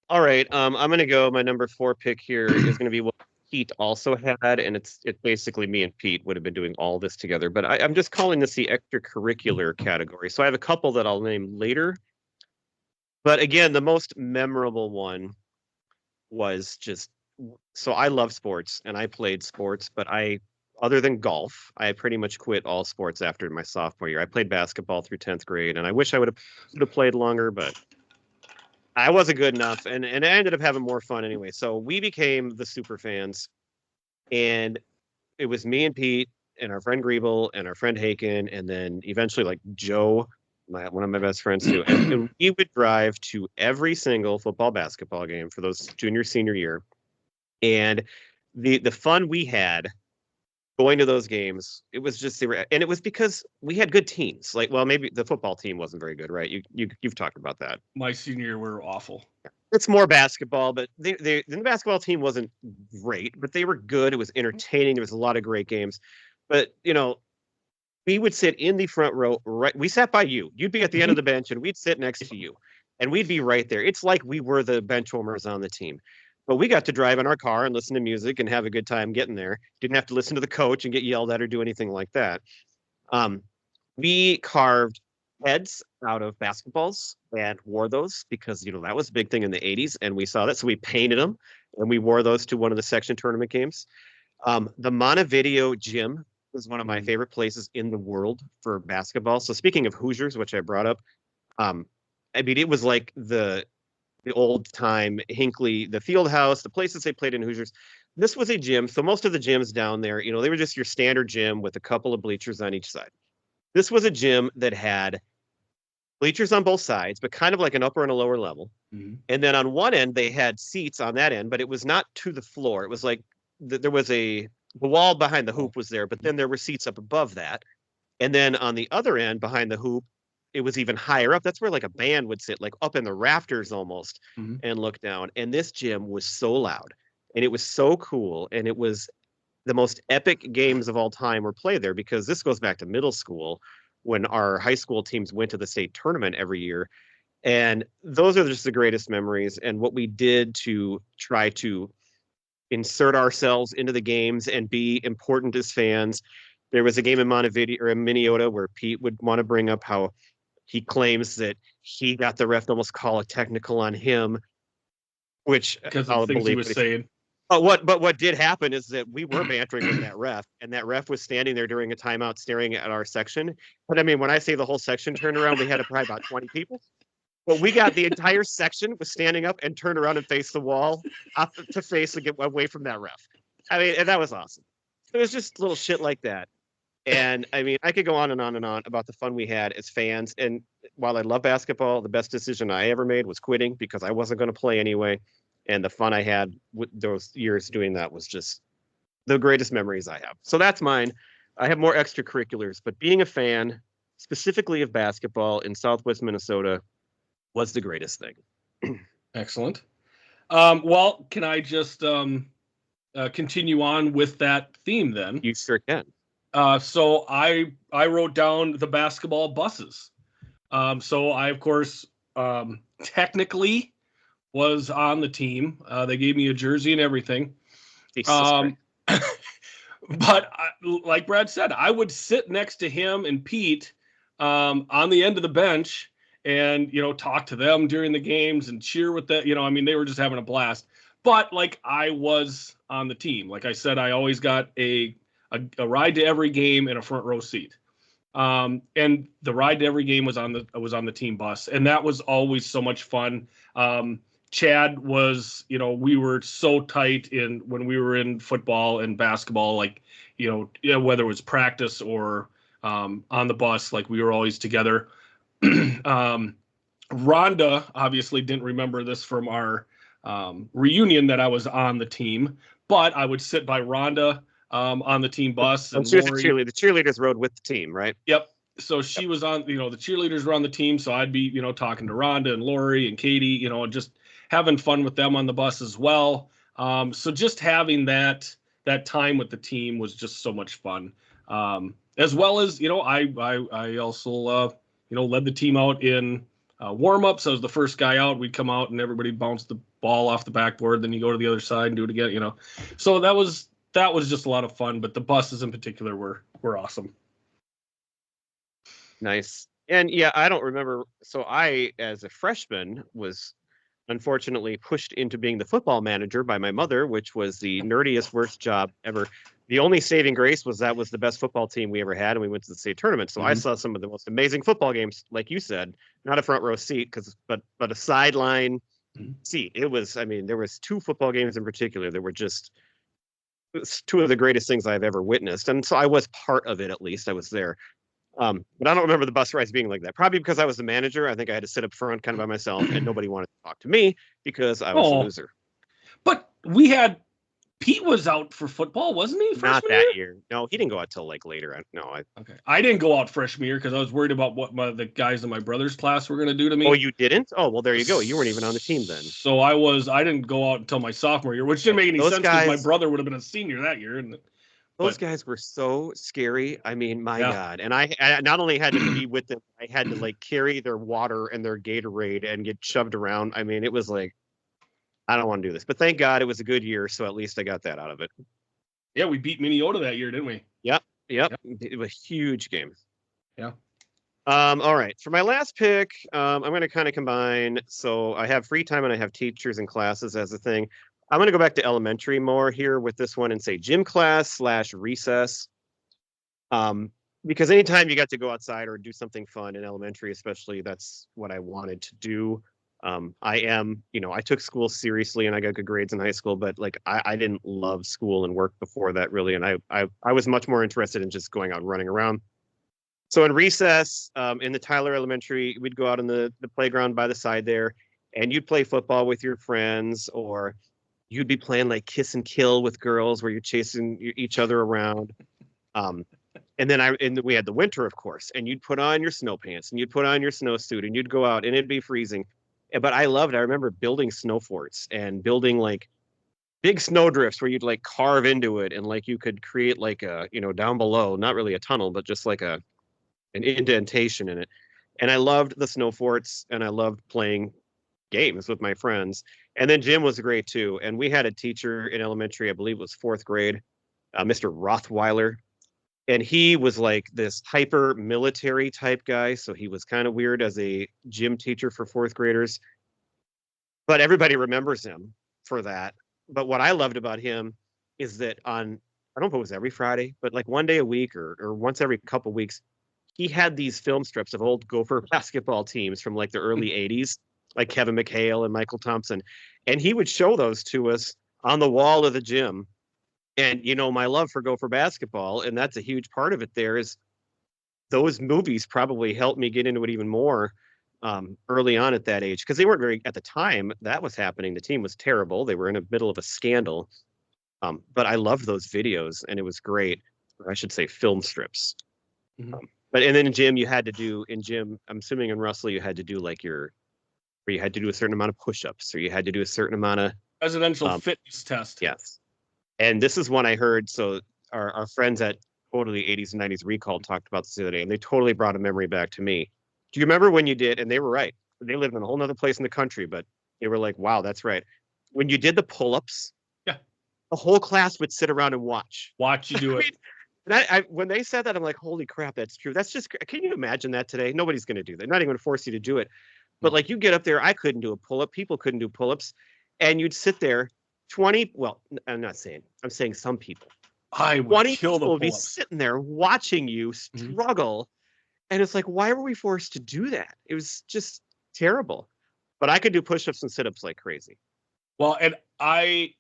All right. I'm going to go. My number 4 pick here is going to be what Pete also had, and it's basically me and Pete would have been doing all this together. But I'm just calling this the extracurricular category. So I have a couple that I'll name later. But again, the most memorable one was just, so I love sports and I played sports, but other than golf, I pretty much quit all sports after my sophomore year. I played basketball through 10th grade, and I wish I would have played longer, but I wasn't good enough, and I ended up having more fun anyway. So we became the super fans, and it was me and Pete and our friend Griebel and our friend Haken, and then eventually like Joe, one of my best friends too. And we would drive to every single football, basketball game for those junior, senior year. And the fun we had going to those games, it was just, and it was because we had good teams. Like, well, maybe the football team wasn't very good, right? You've talked about that.
My senior year, we were awful.
It's more basketball, but the basketball team wasn't great, but they were good. It was entertaining. There was a lot of great games. But, we would sit in the front row, right? We sat by you. You'd be at the end of the bench, and we'd sit next to you. And we'd be right there. It's like we were the bench warmers on the team. But we got to drive in our car and listen to music and have a good time getting there. Didn't have to listen to the coach and get yelled at or do anything like that. We carved heads out of basketballs and wore those because, that was a big thing in the 80s. And we saw that. So we painted them and we wore those to one of the section tournament games. The Montevideo gym was one of my favorite places in the world for basketball. So speaking of Hoosiers, which I brought up, it was like the old time Hinckley, the field house, the places they played in Hoosiers. This was a gym. So most of the gyms down there, they were just your standard gym with a couple of bleachers on each side. This was a gym that had bleachers on both sides, but kind of like an upper and a lower level. Mm-hmm. And then on one end, they had seats on that end, but it was not to the floor. It was like there was the wall behind the hoop was there, but then there were seats up above that. And then on the other end behind the hoop, it was even higher up. That's where like a band would sit, like up in the rafters almost, and look down. And this gym was so loud and it was so cool. And it was the most epic games of all time were played there, because this goes back to middle school when our high school teams went to the state tournament every year. And those are just the greatest memories. And what we did to try to insert ourselves into the games and be important as fans. There was a game in Montevideo or in Minnesota where Pete would want to bring up how he claims that he got the ref to almost call a technical on him, which
because of the things he was saying.
But what did happen is that we were bantering with that ref, and that ref was standing there during a timeout staring at our section. But I mean, when I say the whole section turned around, we had probably about 20 people. But we got the entire section was standing up and turned around and faced the wall up to face and get away from that ref. I mean, and that was awesome. It was just little shit like that. And I mean, I could go on and on and on about the fun we had as fans. And while I love basketball, the best decision I ever made was quitting because I wasn't going to play anyway. And the fun I had with those years doing that was just the greatest memories I have. So that's mine. I have more extracurriculars, but being a fan specifically of basketball in Southwest Minnesota was the greatest thing.
Excellent. Well, can I just continue on with that theme then?
You sure can.
So I wrote down the basketball buses. So I, of course, technically was on the team. They gave me a jersey and everything.
Jesus Christ.
But like Brad said, I would sit next to him and Pete on the end of the bench and, talk to them during the games and cheer with them. I mean, they were just having a blast. But like I was on the team. Like I said, I always got a ride to every game and a front row seat. And the ride to every game was on the team bus, and that was always so much fun. Chad was, we were so tight when we were in football and basketball, like, whether it was practice or on the bus, like we were always together. Rhonda obviously didn't remember this from our reunion that I was on the team, but I would sit by Rhonda on the team bus. And
she was
Lori,
the cheerleaders rode with the team, right?
Yep. So she was on, the cheerleaders were on the team. So I'd be, talking to Rhonda and Lori and Katie, and just having fun with them on the bus as well. So just having that time with the team was just so much fun. As well as, I also, led the team out in warm-ups. I was the first guy out. We'd come out and everybody bounced the ball off the backboard. Then you go to the other side and do it again, So that was just a lot of fun. But the buses in particular were awesome.
Nice. And yeah, I don't remember. So I, as a freshman, was unfortunately pushed into being the football manager by my mother, which was the nerdiest, worst job ever. The only saving grace was that was the best football team we ever had, and we went to the state tournament. So I saw some of the most amazing football games, like you said, not a front row seat, but a sideline seat. It was, I mean, there was 2 football games in particular that were just 2 of the greatest things I've ever witnessed. And so I was part of it, at least. I was there. But I don't remember the bus rides being like that. Probably because I was the manager. I think I had to sit up front kind of by myself, and nobody wanted to talk to me because I was a loser.
But Pete was out for football, wasn't he?
Not that year. No, he didn't go out till like later. Okay.
I didn't go out freshman year because I was worried about what the guys in my brother's class were going to do to me.
Oh, you didn't? Oh, well, there you go. You weren't even on the team then.
So I didn't go out until my sophomore year, which didn't make any sense because my brother would have been a senior that year.
Those guys were so scary. I mean, my God. And I not only had to be with them, I had to like carry their water and their Gatorade and get shoved around. I mean, it was like, I don't want to do this. But thank God it was a good year, so at least I got that out of it.
Yeah, we beat Minnesota that year, didn't we?
Yep. It was a huge game.
Yeah.
All right. For my last pick, I'm going to kind of combine. So I have free time and I have teachers and classes as a thing. I'm going to go back to elementary more here with this one and say gym class / recess. Because anytime you got to go outside or do something fun in elementary, especially, that's what I wanted to do. I took school seriously and I got good grades in high school, but like I didn't love school and work before that really. And I was much more interested in just going out and running around. So in recess, in the Tyler Elementary, we'd go out in the playground by the side there and you'd play football with your friends, or you'd be playing like kiss and kill with girls where you're chasing each other around. And then we had the winter, of course, and you'd put on your snow pants and you'd put on your snowsuit and you'd go out and it'd be freezing. But I remember building snow forts and building like big snow drifts where you'd like carve into it and like you could create like a, down below, not really a tunnel, but just like an indentation in it. And I loved the snow forts and I loved playing games with my friends. And then gym was great too. And we had a teacher in elementary, I believe it was 4th grade, Mr. Rothweiler. And he was like this hyper military type guy. So he was kind of weird as a gym teacher for 4th graders. But everybody remembers him for that. But what I loved about him is that I don't know if it was every Friday, but like one day a week or once every couple weeks, he had these film strips of old Gopher basketball teams from like the early 80s, like Kevin McHale and Michael Thompson. And he would show those to us on the wall of the gym. And, my love for Gopher basketball, and that's a huge part of it there, is those movies probably helped me get into it even more early on at that age. Because they weren't at the time that was happening, the team was terrible. They were in the middle of a scandal. But I loved those videos, and it was great. Or I should say film strips. Mm-hmm. And then in gym, I'm assuming in Russell, you had to do like where you had to do a certain amount of push-ups, or you had to do a certain amount of
presidential fitness test.
Yes. And this is one I heard. So our friends at Totally 80s and 90s Recall talked about this the other day, and they totally brought a memory back to me. Do you remember when you did? And they were right. They lived in a whole nother place in the country, but they were like, wow, that's right. When you did the pull-ups,
yeah,
the whole class would sit around and watch.
Watch you do
I
it.
mean, and when they said that, I'm like, holy crap, that's true. That's just, can you imagine that today? Nobody's going to do that. They're not even going to force you to do it. But like you get up there, I couldn't do a pull up. People couldn't do pull ups. And you'd sit there 20. Well, I'm saying some people.
I would
20
kill the
people would be
pull-ups.
sitting there watching you struggle. And it's like, why were we forced to do that? It was just terrible. But I could do push ups and sit ups like crazy.
Well, and I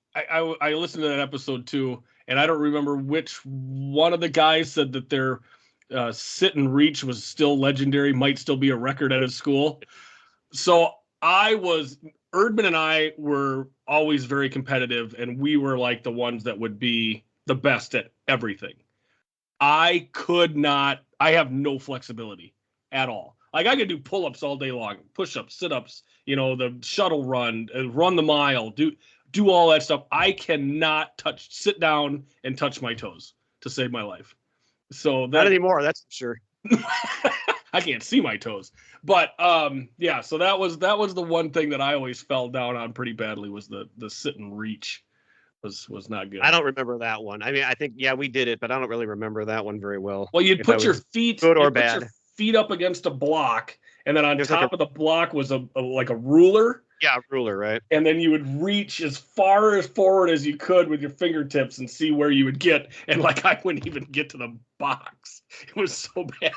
listened to that episode too, and I don't remember which one of the guys said that their sit and reach was still legendary, might still be a record at his school. So Erdman and I were always very competitive, and we were like the ones that would be the best at everything. I have no flexibility at all. Like I could do pull-ups all day long, push-ups, sit-ups, the shuttle run, run the mile, do all that stuff. I cannot sit down and touch my toes to save my life. So
not anymore, that's for sure.
I can't see my toes. But yeah, so that was the one thing that I always fell down on pretty badly was the sit and reach was not good.
I don't remember that one. I mean, I think we did it, but I don't really remember that one very well.
Well, you'd put your feet
good or bad.
Your feet up against a block, and then on top of the block was a ruler.
Yeah, ruler, right?
And then you would reach as far as forward as you could with your fingertips and see where you would get. And like I wouldn't even get to the box. It was so bad.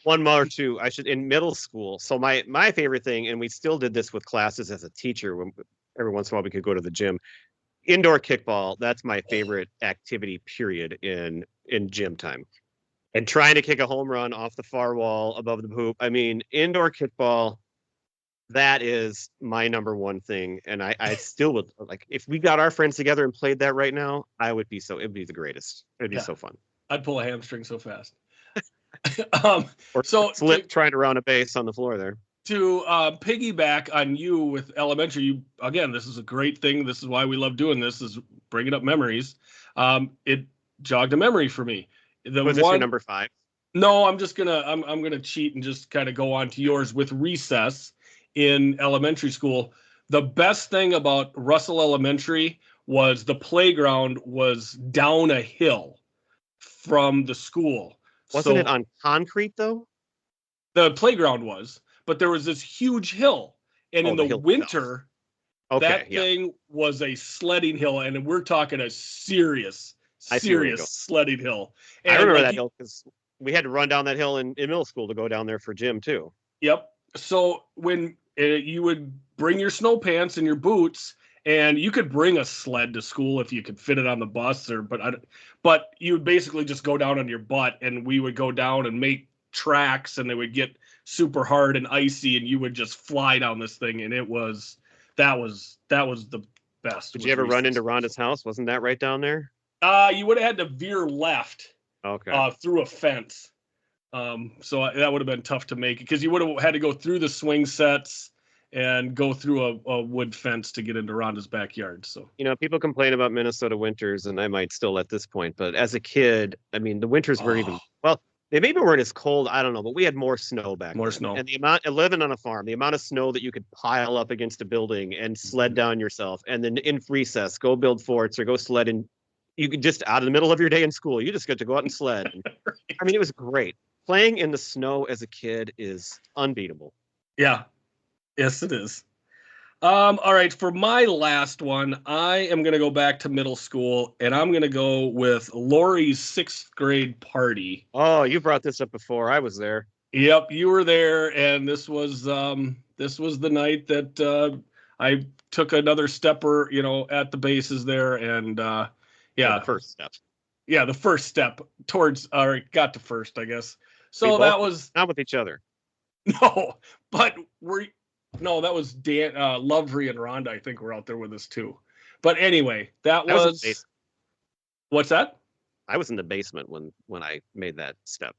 One more too. In middle school. So my favorite thing, and we still did this with classes as a teacher. When every once in a while we could go to the gym. Indoor kickball. That's my favorite activity. Period in gym time. And trying to kick a home run off the far wall above the hoop. I mean, indoor kickball, that is my number one thing. And I still would, like, if we got our friends together and played that right now, it'd be the greatest. It'd be so fun.
I'd pull a hamstring so fast.
Or slip trying to round a base on the floor there.
To piggyback on you with elementary, again, this is a great thing. This is why we love doing this, is bringing up memories. It jogged a memory for me.
Was this your number 5?
No, I'm gonna cheat and just kind of go on to yours with recess in elementary school. The best thing about Russell Elementary was the playground was down a hill from the school.
Wasn't it on concrete though?
The playground was, but there was this huge hill, and in the winter, thing was a sledding hill, and we're talking a serious sledding hill. And
I remember that hill because we had to run down that hill in middle school to go down there for gym too.
Yep. So when you would bring your snow pants and your boots, and you could bring a sled to school if you could fit it on the bus, but you would basically just go down on your butt, and we would go down and make tracks, and they would get super hard and icy, and you would just fly down this thing, and that was the best.
Did you ever run into Rhonda's house? Wasn't that right down there?
You would have had to veer left.
Okay.
Through a fence. So that would have been tough to make, because you would have had to go through the swing sets and go through a wood fence to get into Rhonda's backyard. So,
people complain about Minnesota winters, and I might still at this point, but as a kid, I mean, the winters were they maybe weren't as cold. I don't know, but we had more snow back then.
Snow.
And the amount, living on a farm, the amount of snow that you could pile up against a building and sled down yourself, and then in recess, go build forts or go sled in. You could just out of the middle of your day in school, you just get to go out and sled. Right. I mean, it was great. Playing in the snow as a kid is unbeatable.
Yeah. Yes, it is. All right. For my last one, I am going to go back to middle school, and I'm going to go with Lori's 6th grade party.
Oh, you brought this up before. I was there.
Yep. You were there. And this was the night that I took another stepper, at the bases there. And,
the first step.
Yeah, the first step got to first, I guess. So that was
not with each other.
No, but that was Dan, Lovery and Rhonda, I think, were out there with us too. But anyway, that was what's that?
I was in the basement when I made that step.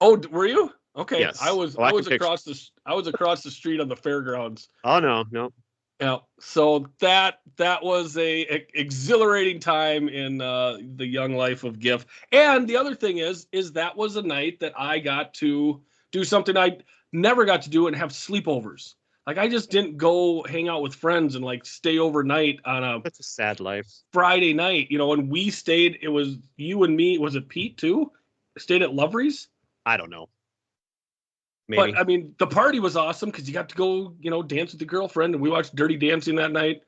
Oh, were you? Okay.
Yes.
I was across the street on the fairgrounds.
Oh no.
Yeah. So that was a exhilarating time in the young life of Giff. And the other thing is that was a night that I got to do something I never got to do, and have sleepovers. Like I just didn't go hang out with friends and like stay overnight on a
That's a sad life.
Friday night, and we stayed. It was you and me. Was it Pete too? Stayed at Lovery's.
I don't know.
But
Maybe.
I mean, the party was awesome because you got to go, dance with the girlfriend, and we watched Dirty Dancing that night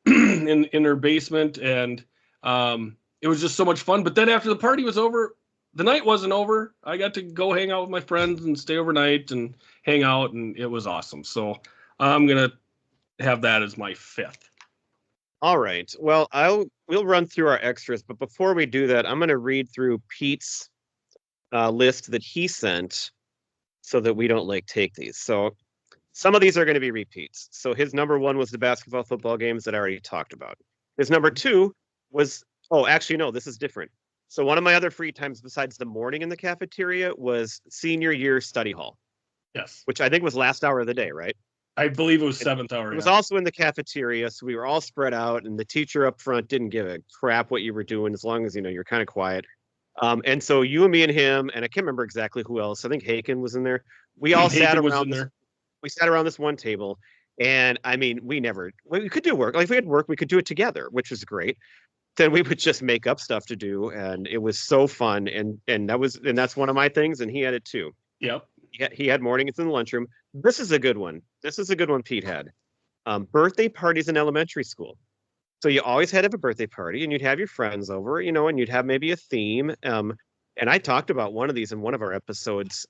in her basement, and it was just so much fun. But then after the party was over, the night wasn't over. I got to go hang out with my friends and stay overnight and hang out, and it was awesome. So I'm gonna have that as my fifth.
All right. Well, we'll run through our extras, but before we do that, I'm going to read through Pete's list that he sent so that we don't like take these. So some of these are going to be repeats. So his number one was the basketball football games that I already talked about. His number two was, oh, actually, no, this is different. So one of my other free times besides the morning in the cafeteria was senior year study hall.
Yes.
Which I think was last hour of the day, right?
I believe it was seventh hour.
It was also in the cafeteria, so we were all spread out, and the teacher up front didn't give a crap what you were doing as long as you're kind of quiet. And so you and me and him, and I can't remember exactly who else. I think Haken was in there. We all sat around. We sat around this one table, and I mean, we could do work. Like if we had work, we could do it together, which was great. Then we would just make up stuff to do, and it was so fun. And that's one of my things, and he had it too.
Yep.
He had mornings in the lunchroom. This is a good one. Pete had. Birthday parties in elementary school. So you always had to have a birthday party and you'd have your friends over, and you'd have maybe a theme. And I talked about one of these in one of our episodes.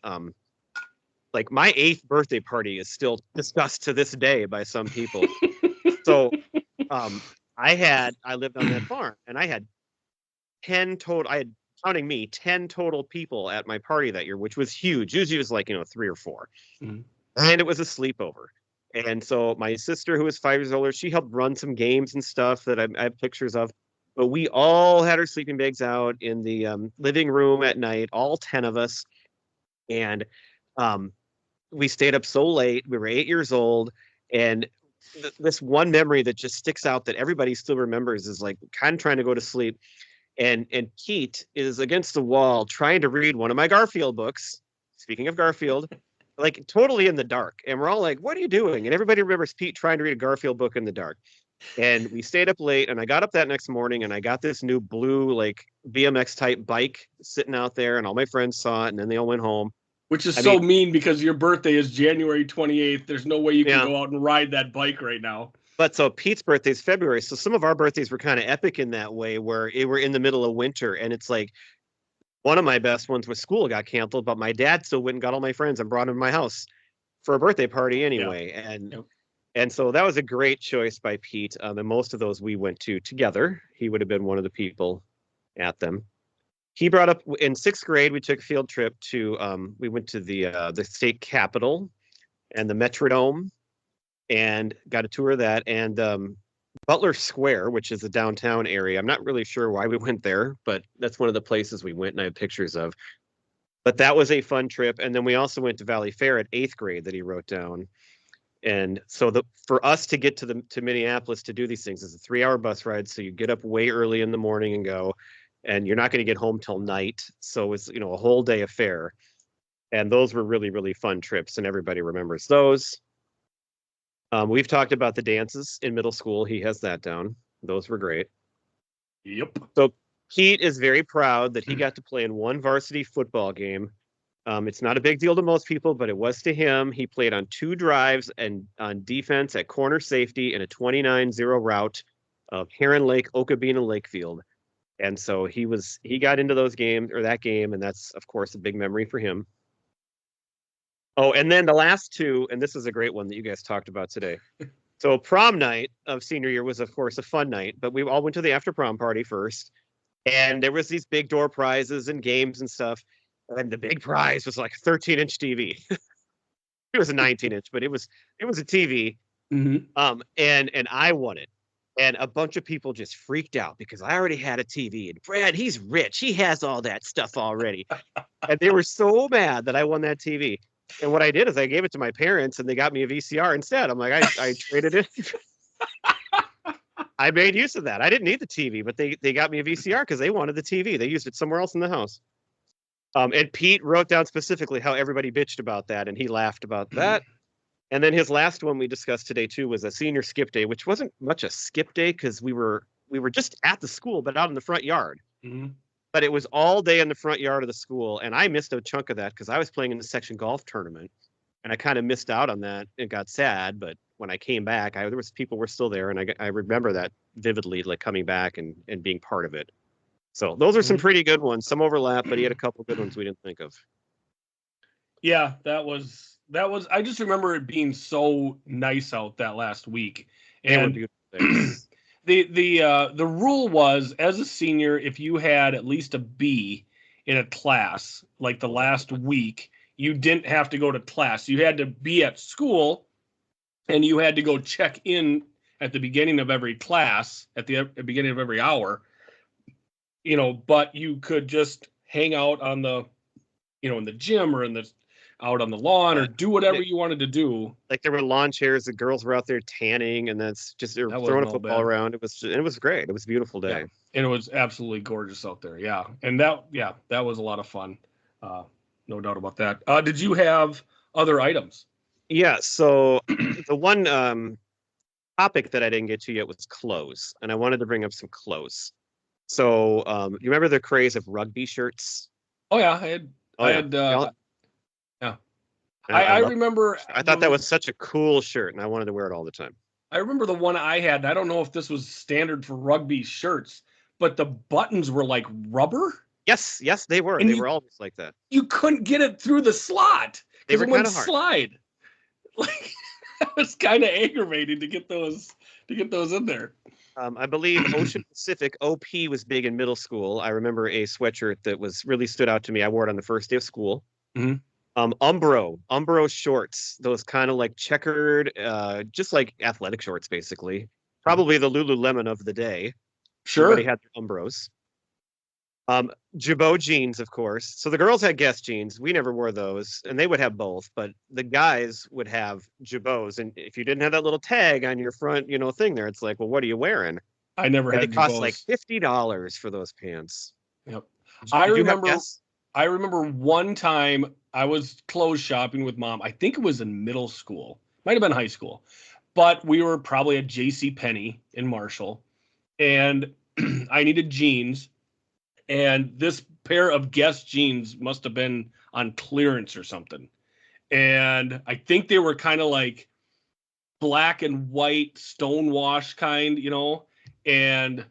Like my 8th birthday party is still discussed to this day by some people. So I lived on that farm and I had 10 total, counting me, 10 total people at my party that year, which was huge. Usually it was like, 3 or 4. Mm-hmm. And it was a sleepover. And so my sister, who was 5 years older, she helped run some games and stuff that I have pictures of. But we all had our sleeping bags out in the living room at night, all 10 of us. And we stayed up so late. We were 8 years old. And this one memory that just sticks out that everybody still remembers is like kind of trying to go to sleep. And Pete is against the wall trying to read one of my Garfield books. Speaking of Garfield, like totally in the dark. And we're all like, what are you doing? And everybody remembers Pete trying to read a Garfield book in the dark. And we stayed up late and I got up that next morning and I got this new blue, like BMX type bike sitting out there and all my friends saw it and then they all went home.
Which is mean because your birthday is January 28th. There's no way you can go out and ride that bike right now.
But so Pete's birthday is February. So some of our birthdays were kind of epic in that way where we're in the middle of winter and it's like, one of my best ones was school got canceled, but my dad still went and got all my friends and brought them to my house for a birthday party anyway. Yeah. And so that was a great choice by Pete. And most of those we went to together. He would have been one of the people at them. He brought up in 6th grade, we took a field trip to, we went to the state capitol and the Metrodome and got a tour of that. And Butler Square, which is a downtown area. I'm not really sure why we went there, but that's one of the places we went and I have pictures of. But that was a fun trip. And then we also went to Valley Fair at 8th grade that he wrote down. And so for us to get to Minneapolis to do these things is a 3-hour bus ride. So you get up way early in the morning and go, and you're not going to get home till night. So it's, a whole day affair. And those were really, really fun trips. And everybody remembers those. We've talked about the dances in middle school. He has that down. Those were great.
Yep.
So Pete is very proud that he got to play in one varsity football game. It's not a big deal to most people, but it was to him. He played on 2 drives and on defense at corner safety in a 29-0 route of Heron Lake, Okabena, Lakefield. And so he got into those games or that game. And that's, of course, a big memory for him. Oh, and then the last 2, and this is a great one that you guys talked about today. So prom night of senior year was, of course, a fun night, but we all went to the after prom party first. And there was these big door prizes and games and stuff. And the big prize was like a 13-inch TV. It was a 19-inch, but it was a TV. Mm-hmm. And I won it. And a bunch of people just freaked out because I already had a TV. And Brad, he's rich. He has all that stuff already. And they were so mad that I won that TV. And what I did is I gave it to my parents and they got me a VCR instead. I'm like, I traded it. I made use of that. I didn't need the TV, but they got me a VCR because they wanted the TV. They used it somewhere else in the house. And Pete wrote down specifically how everybody bitched about that. And he laughed about that. And then his last one we discussed today too was a senior skip day, which wasn't much a skip day because we were just at the school, but out in the front yard.
Mm-hmm.
But it was all day in the front yard of the school, and I missed a chunk of that because I was playing in the section golf tournament, and I kind of missed out on that. It got sad, but when I came back, there was people were still there, and I remember that vividly, like coming back and being part of it. So those are some pretty good ones. Some overlap, but he had a couple good ones we didn't think of.
Yeah, that was. I just remember it being so nice out that last week, and the rule was, as a senior, if you had at least a B in a class, like the last week, you didn't have to go to class. You had to be at school, and you had to go check in at the beginning of every class, at the beginning of every hour. But you could just hang out on the, in the gym or out on the lawn or do whatever you wanted to do.
Like there were lawn chairs, the girls were out there tanning, and that's just they're throwing a football around. It was great. It was a beautiful day.
Yeah. And it was absolutely gorgeous out there. Yeah. And that was a lot of fun. No doubt about that. Did you have other items?
Yeah. So the one topic that I didn't get to yet was clothes, and I wanted to bring up some clothes. So you remember the craze of rugby shirts?
Oh yeah, I remember.
I thought that was such a cool shirt, and I wanted to wear it all the time.
I remember the one I had. I don't know if this was standard for rugby shirts, but the buttons were like rubber.
Yes, they were. And they were always like that.
You couldn't get it through the slot
because it wouldn't
slide. Like that was kind of aggravating to get those in there.
I believe Ocean Pacific OP was big in middle school. I remember a sweatshirt that really stood out to me. I wore it on the first day of school.
Mm-hmm.
Umbro shorts, those kind of like checkered, just like athletic shorts, basically. Probably the Lululemon of the day.
Sure.
Everybody had their Umbros. Jabot jeans, of course. So the girls had Guess jeans. We never wore those, and they would have both. But the guys would have Jabots, and if you didn't have that little tag on your front, thing there, it's like, well, what are you wearing?
I never had.
It cost like $50 for those pants.
Yep. I remember one time I was clothes shopping with Mom. I think it was in middle school. Might have been high school. But we were probably at JCPenney in Marshall. And I needed jeans. And this pair of Guess jeans must have been on clearance or something. And I think they were kind of like black and white stonewash kind, and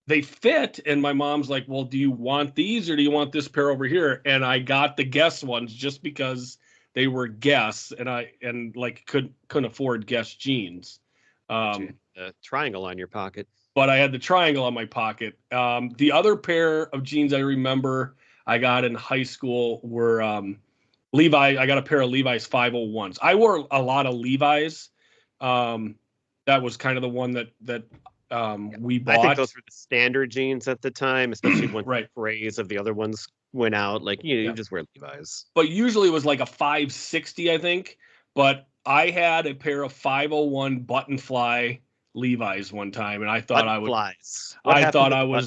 they fit. And my mom's like, well, do you want these or do you want this pair over here? And I got the Guess ones just because they were Guess, and I couldn't afford Guess jeans.
A triangle on your pocket.
But I had the triangle on my pocket. The other pair of jeans I remember I got in high school were Levi. I got a pair of Levi's 501s. I wore a lot of Levi's. That was kind of the one that we bought.
I think those were the standard jeans at the time, especially when the craze of the other ones went out. Like, you just wear Levi's.
But usually it was like a 560, I think. But I had a pair of 501 button fly Levi's one time, and I thought I was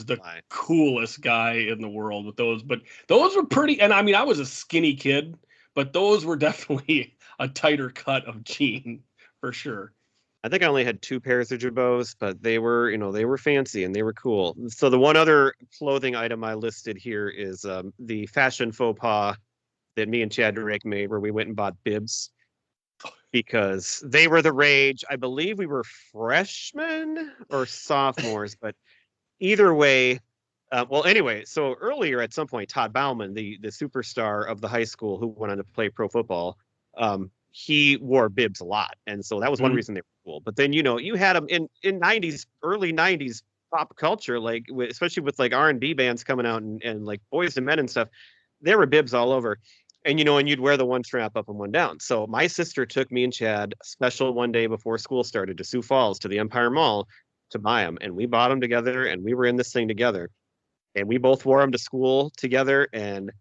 the coolest guy in the world with those. But those were pretty, and I mean, I was a skinny kid, but those were definitely a tighter cut of jean for sure.
I think I only had 2 pairs of Jabots, but they were fancy and they were cool. So the one other clothing item I listed here is the fashion faux pas that me and Chad Drake made, where we went and bought bibs because they were the rage. I believe we were freshmen or sophomores, but either way. Anyway, so earlier at some point, Todd Bauman, the superstar of the high school who went on to play pro football, he wore bibs a lot. And so that was one reason they were cool. But then, you had them in early 90s pop culture, like especially with like R&B bands coming out and like Boys and Men and stuff, there were bibs all over. And, and you'd wear the one strap up and one down. So my sister took me and Chad special one day before school started to Sioux Falls to the Empire Mall to buy them. And we bought them together, and we were in this thing together. And we both wore them to school together. And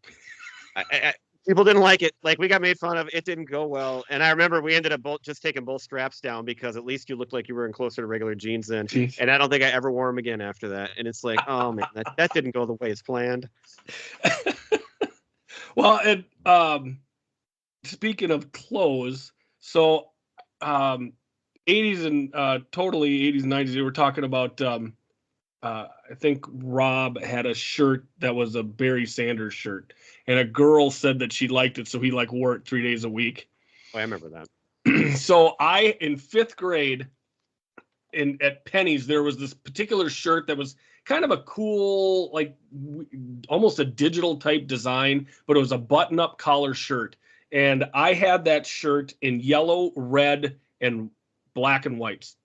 people didn't like it. Like, we got made fun of. It didn't go well. And I remember we ended up just taking both straps down because at least you looked like you were in closer to regular jeans then. Jeez. And I don't think I ever wore them again after that. And it's like, oh man, that didn't go the way it's planned.
Well, and speaking of clothes, so um, 80s and totally 80s and 90s. They were talking about. I think Rob had a shirt that was a Barry Sanders shirt, and a girl said that she liked it, so he like wore it 3 days a week.
Oh, I remember that.
So I, in fifth grade, at Penny's, there was this particular shirt that was kind of a cool, like almost a digital type design, but it was a button-up collar shirt, and I had that shirt in yellow, red, and black and whites.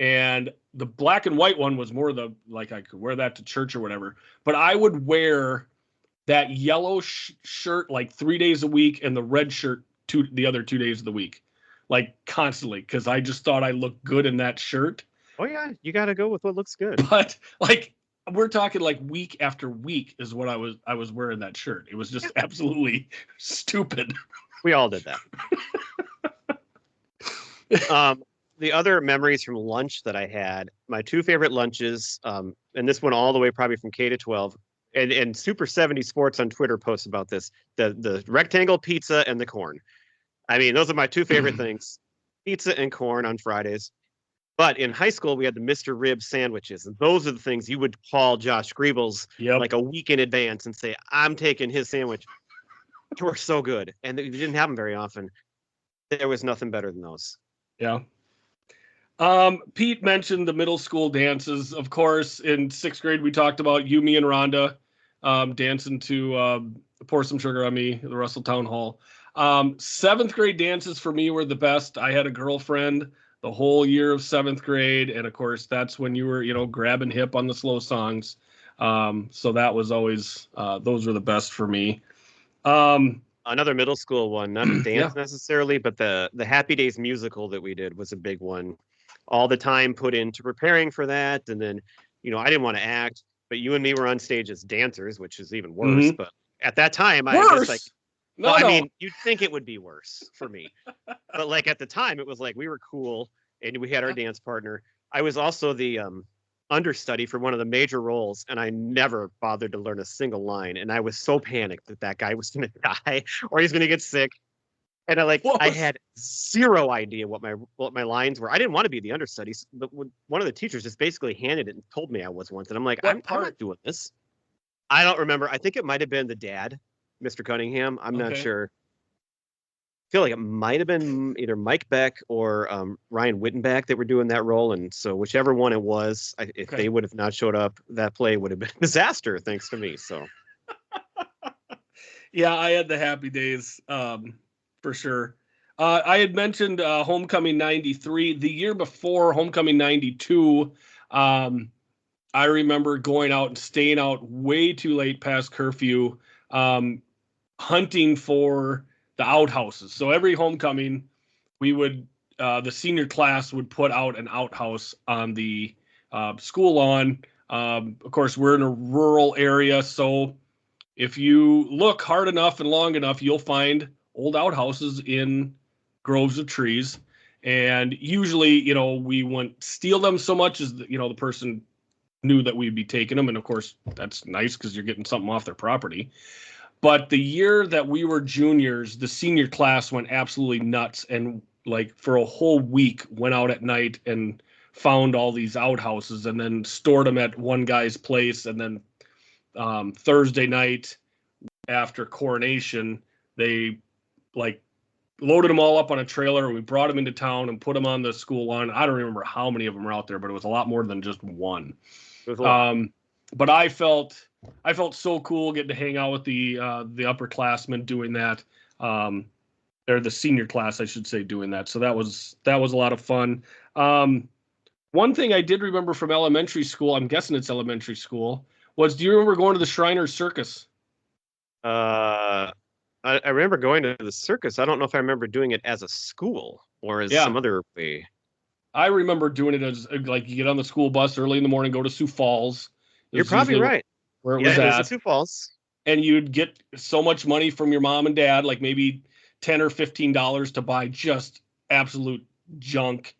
And the black and white one was more the like I could wear that to church or whatever. But I would wear that yellow shirt like 3 days a week and the red shirt the other 2 days of the week, like constantly, because I just thought I looked good in that shirt.
Oh yeah, you got to go with what looks good.
But like we're talking like week after week is what I was wearing that shirt. It was just absolutely stupid.
We all did that. The other memories from lunch that I had, my two favorite lunches, and this one all the way probably from K to 12, and Super 70 Sports on Twitter posts about this, the rectangle pizza and the corn. I mean, those are my two favorite things, pizza and corn on Fridays. But in high school, we had the Mr. Rib sandwiches, and those are the things you would call Josh Griebels like a week in advance and say, I'm taking his sandwich. They were so good, and we didn't have them very often. There was nothing better than those.
Yeah. Pete mentioned the middle school dances. Of course, in sixth grade, we talked about you, me, and Rhonda dancing to Pour Some Sugar on Me, the Russell Town Hall. Seventh grade dances for me were the best. I had a girlfriend the whole year of seventh grade. And of course, that's when you were, grabbing hip on the slow songs. So that was always, those were the best for me.
Another middle school one, not a dance necessarily, but the Happy Days musical that we did was a big one. All the time put into preparing for that. And then, I didn't want to act, but you and me were on stage as dancers, which is even worse. Mm-hmm. But at that time, I was like, I mean, you'd think it would be worse for me. But like at the time, it was like we were cool and we had our dance partner. I was also the understudy for one of the major roles, and I never bothered to learn a single line. And I was so panicked that guy was going to die or he's going to get sick. And I had zero idea what my lines were. I didn't want to be the understudy, but one of the teachers just basically handed it and told me I was once. And I'm like, I'm not doing this. I don't remember. I think it might have been the dad, Mr. Cunningham. I'm not sure. I feel like it might have been either Mike Beck or Ryan Wittenbach that were doing that role. And so whichever one it was, if they would have not showed up, that play would have been a disaster, thanks to me. So,
yeah, I had the Happy Days. For sure. I had mentioned Homecoming 93. The year before Homecoming 92, I remember going out and staying out way too late past curfew, hunting for the outhouses. So every homecoming, we would, the senior class would put out an outhouse on the school lawn. Of course, we're in a rural area, so if you look hard enough and long enough, you'll find old outhouses in groves of trees. And usually, we wouldn't steal them so much as, the person knew that we'd be taking them. And of course, that's nice because you're getting something off their property. But the year that we were juniors, the senior class went absolutely nuts. And like for a whole week, went out at night and found all these outhouses and then stored them at one guy's place. And then Thursday night after coronation, they loaded them all up on a trailer. We brought them into town and put them on the school lawn. I don't remember how many of them were out there, but it was a lot more than just one. But I felt so cool getting to hang out with the upperclassmen doing that, or the senior class, I should say, doing that. So that was a lot of fun. One thing I did remember from elementary school, I'm guessing it's elementary school, was, do you remember going to the Shriners Circus?
I remember going to the circus. I don't know if I remember doing it as a school or as some other way.
I remember doing it as like you get on the school bus early in the morning, go to Sioux Falls.
You're probably right.
Where it was at.
It was at Sioux Falls.
And you'd get so much money from your mom and dad, like maybe $10 or $15 to buy just absolute junk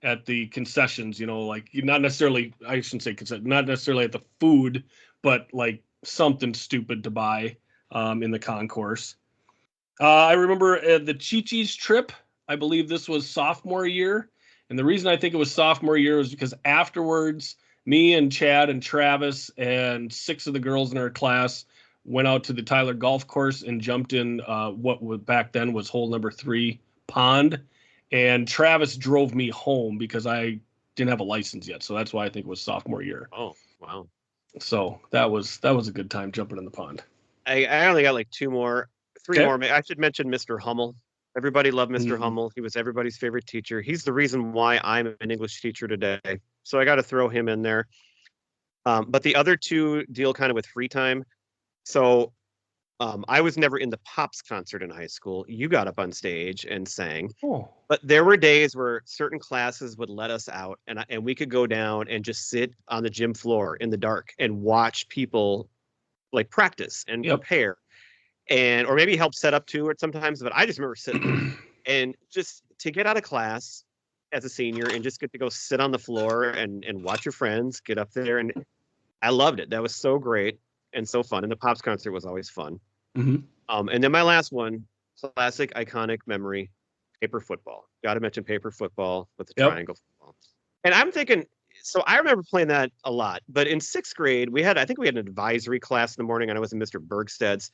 at the concessions, like not necessarily, I shouldn't say concession, not necessarily at the food, but like something stupid to buy in the concourse. I remember the Chi-Chi's trip. I believe this was sophomore year. And the reason I think it was sophomore year is because afterwards, me and Chad and Travis and 6 of the girls in our class went out to the Tyler golf course and jumped in what was back then was hole number 3 pond. And Travis drove me home because I didn't have a license yet. So that's why I think it was sophomore year.
Oh, wow.
So that was a good time jumping in the pond.
I only got like 3 more. I should mention Mr. Hummel. Everybody loved Mr. Hummel. He was everybody's favorite teacher. He's the reason why I'm an English teacher today. So I got to throw him in there. But the other 2 deal kind of with free time. So I was never in the Pops concert in high school. You got up on stage and sang.
Oh.
But there were days where certain classes would let us out and we could go down and just sit on the gym floor in the dark and watch people like practice and prepare. Or maybe help set up too, or sometimes, but I just remember sitting and just to get out of class as a senior and just get to go sit on the floor and watch your friends get up there. And I loved it. That was so great and so fun. And the Pops concert was always fun. And then my last one, classic, iconic memory, paper football. Got to mention paper football with the triangle football. And I'm thinking, so I remember playing that a lot, but in 6th grade, I think we had an advisory class in the morning and I was in Mr. Bergsted's.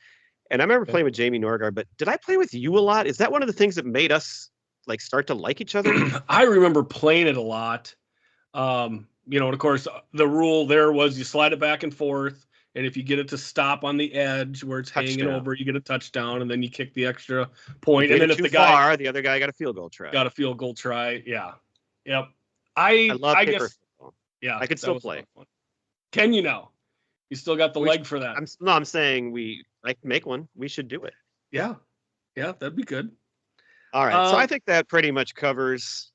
And I remember playing with Jamie Norgard, but did I play with you a lot? Is that one of the things that made us like start to like each other?
I remember playing it a lot. And of course, the rule there was you slide it back and forth. And if you get it to stop on the edge where it's hanging over, you get a touchdown, and then you kick the extra point. And then if the
other guy got a field goal try.
Yeah. Yep.
I love paper football.
Yeah.
I could still play.
Can you now? You still got the leg for that.
I'm saying I can make one. We should do it.
Yeah. Yeah, that'd be good.
All right. So I think that pretty much covers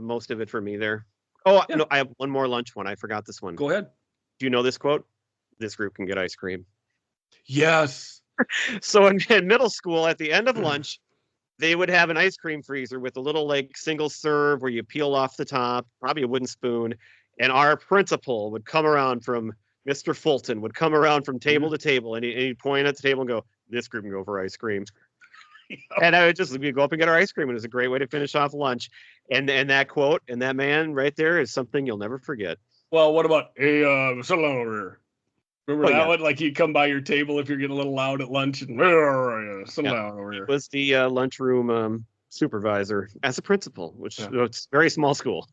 most of it for me there. Oh, no, I have one more lunch one. I forgot this one.
Go ahead.
Do you know this quote? This group can get ice cream.
Yes.
So in middle school, at the end of lunch, they would have an ice cream freezer with a little like single serve where you peel off the top, probably a wooden spoon. And our principal would come around Mr. Fulton would come around from table to table and he'd point at the table and go, this group can go for ice cream. And we'd go up and get our ice cream. And it was a great way to finish off lunch. And that quote and that man right there is something you'll never forget.
Well, what about, hey, settle down over here. Remember that one? Like you'd come by your table if you're getting a little loud at lunch and settle down over here.
It was the lunchroom supervisor as a principal, which it's very small school.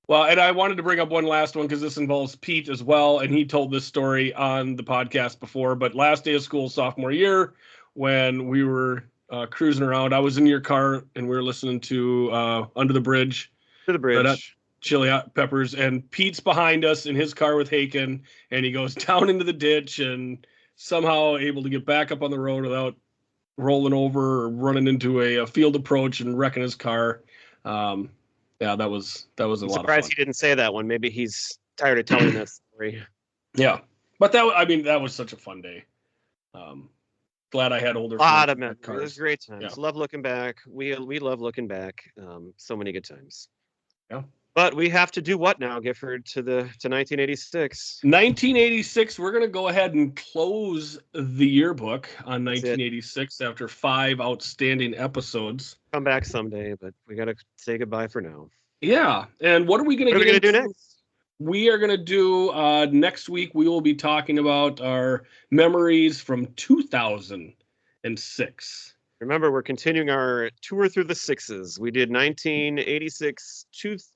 Well, and I wanted to bring up one last one because this involves Pete as well, and he told this story on the podcast before. But last day of school, sophomore year, when we were cruising around, I was in your car and we were listening to Under the Bridge.
To the Bridge.
Chili Hot Peppers, and Pete's behind us in his car with Haken, and he goes down into the ditch and somehow able to get back up on the road without rolling over or running into a field approach and wrecking his car. Yeah, that was a lot of fun.
Surprised he didn't say that one. Maybe he's tired of telling that story.
Yeah, but that was such a fun day. Glad I had older.
A lot of memories. It was great times.
Yeah.
Love looking back. We love looking back. So many good times.
Yeah.
But we have to do what now, Gifford, to 1986?
1986, we're going to go ahead and close the yearbook on 1986 after 5 outstanding episodes.
Come back someday, but we got to say goodbye for now.
Yeah. And what are we going to
do next?
We are going to do next week, we will be talking about our memories from 2006.
Remember, we're continuing our tour through the sixes. We did 1986,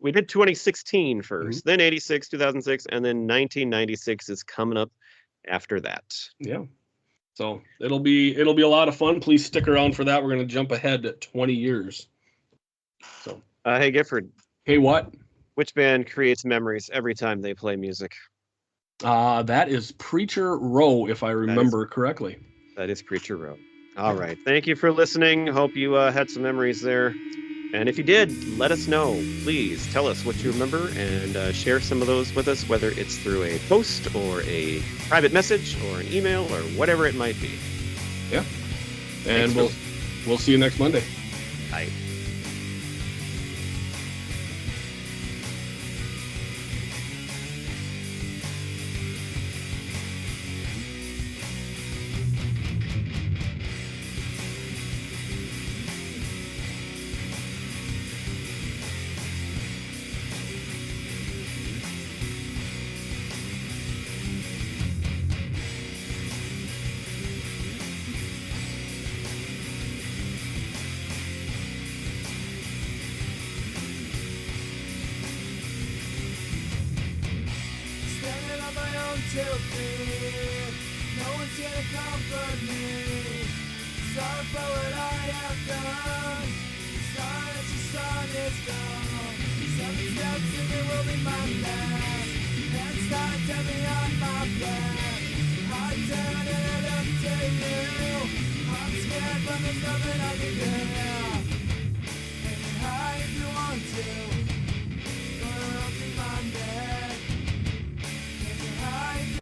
we did 2016 first, then 86, 2006, and then 1996 is coming up after that.
Yeah. So it'll be a lot of fun. Please stick around for that. We're going to jump ahead at 20 years. So,
hey, Gifford.
Hey, what?
Which band creates memories every time they play music?
That is Preacher Row, if I remember correctly.
That is Preacher Row. All right. Thank you for listening. Hope you had some memories there. And if you did, let us know. Please tell us what you remember and share some of those with us, whether it's through a post or a private message or an email or whatever it might be.
Yeah. And we'll see you next Monday.
Bye.
alone to fear. No one's here to comfort me. Sorry for what I have done. Sorry that your son is gone. 7 steps and it will be my last. Hands tied, tell me on my back. I turn and I look to you. I'm scared but there's nothing I can do.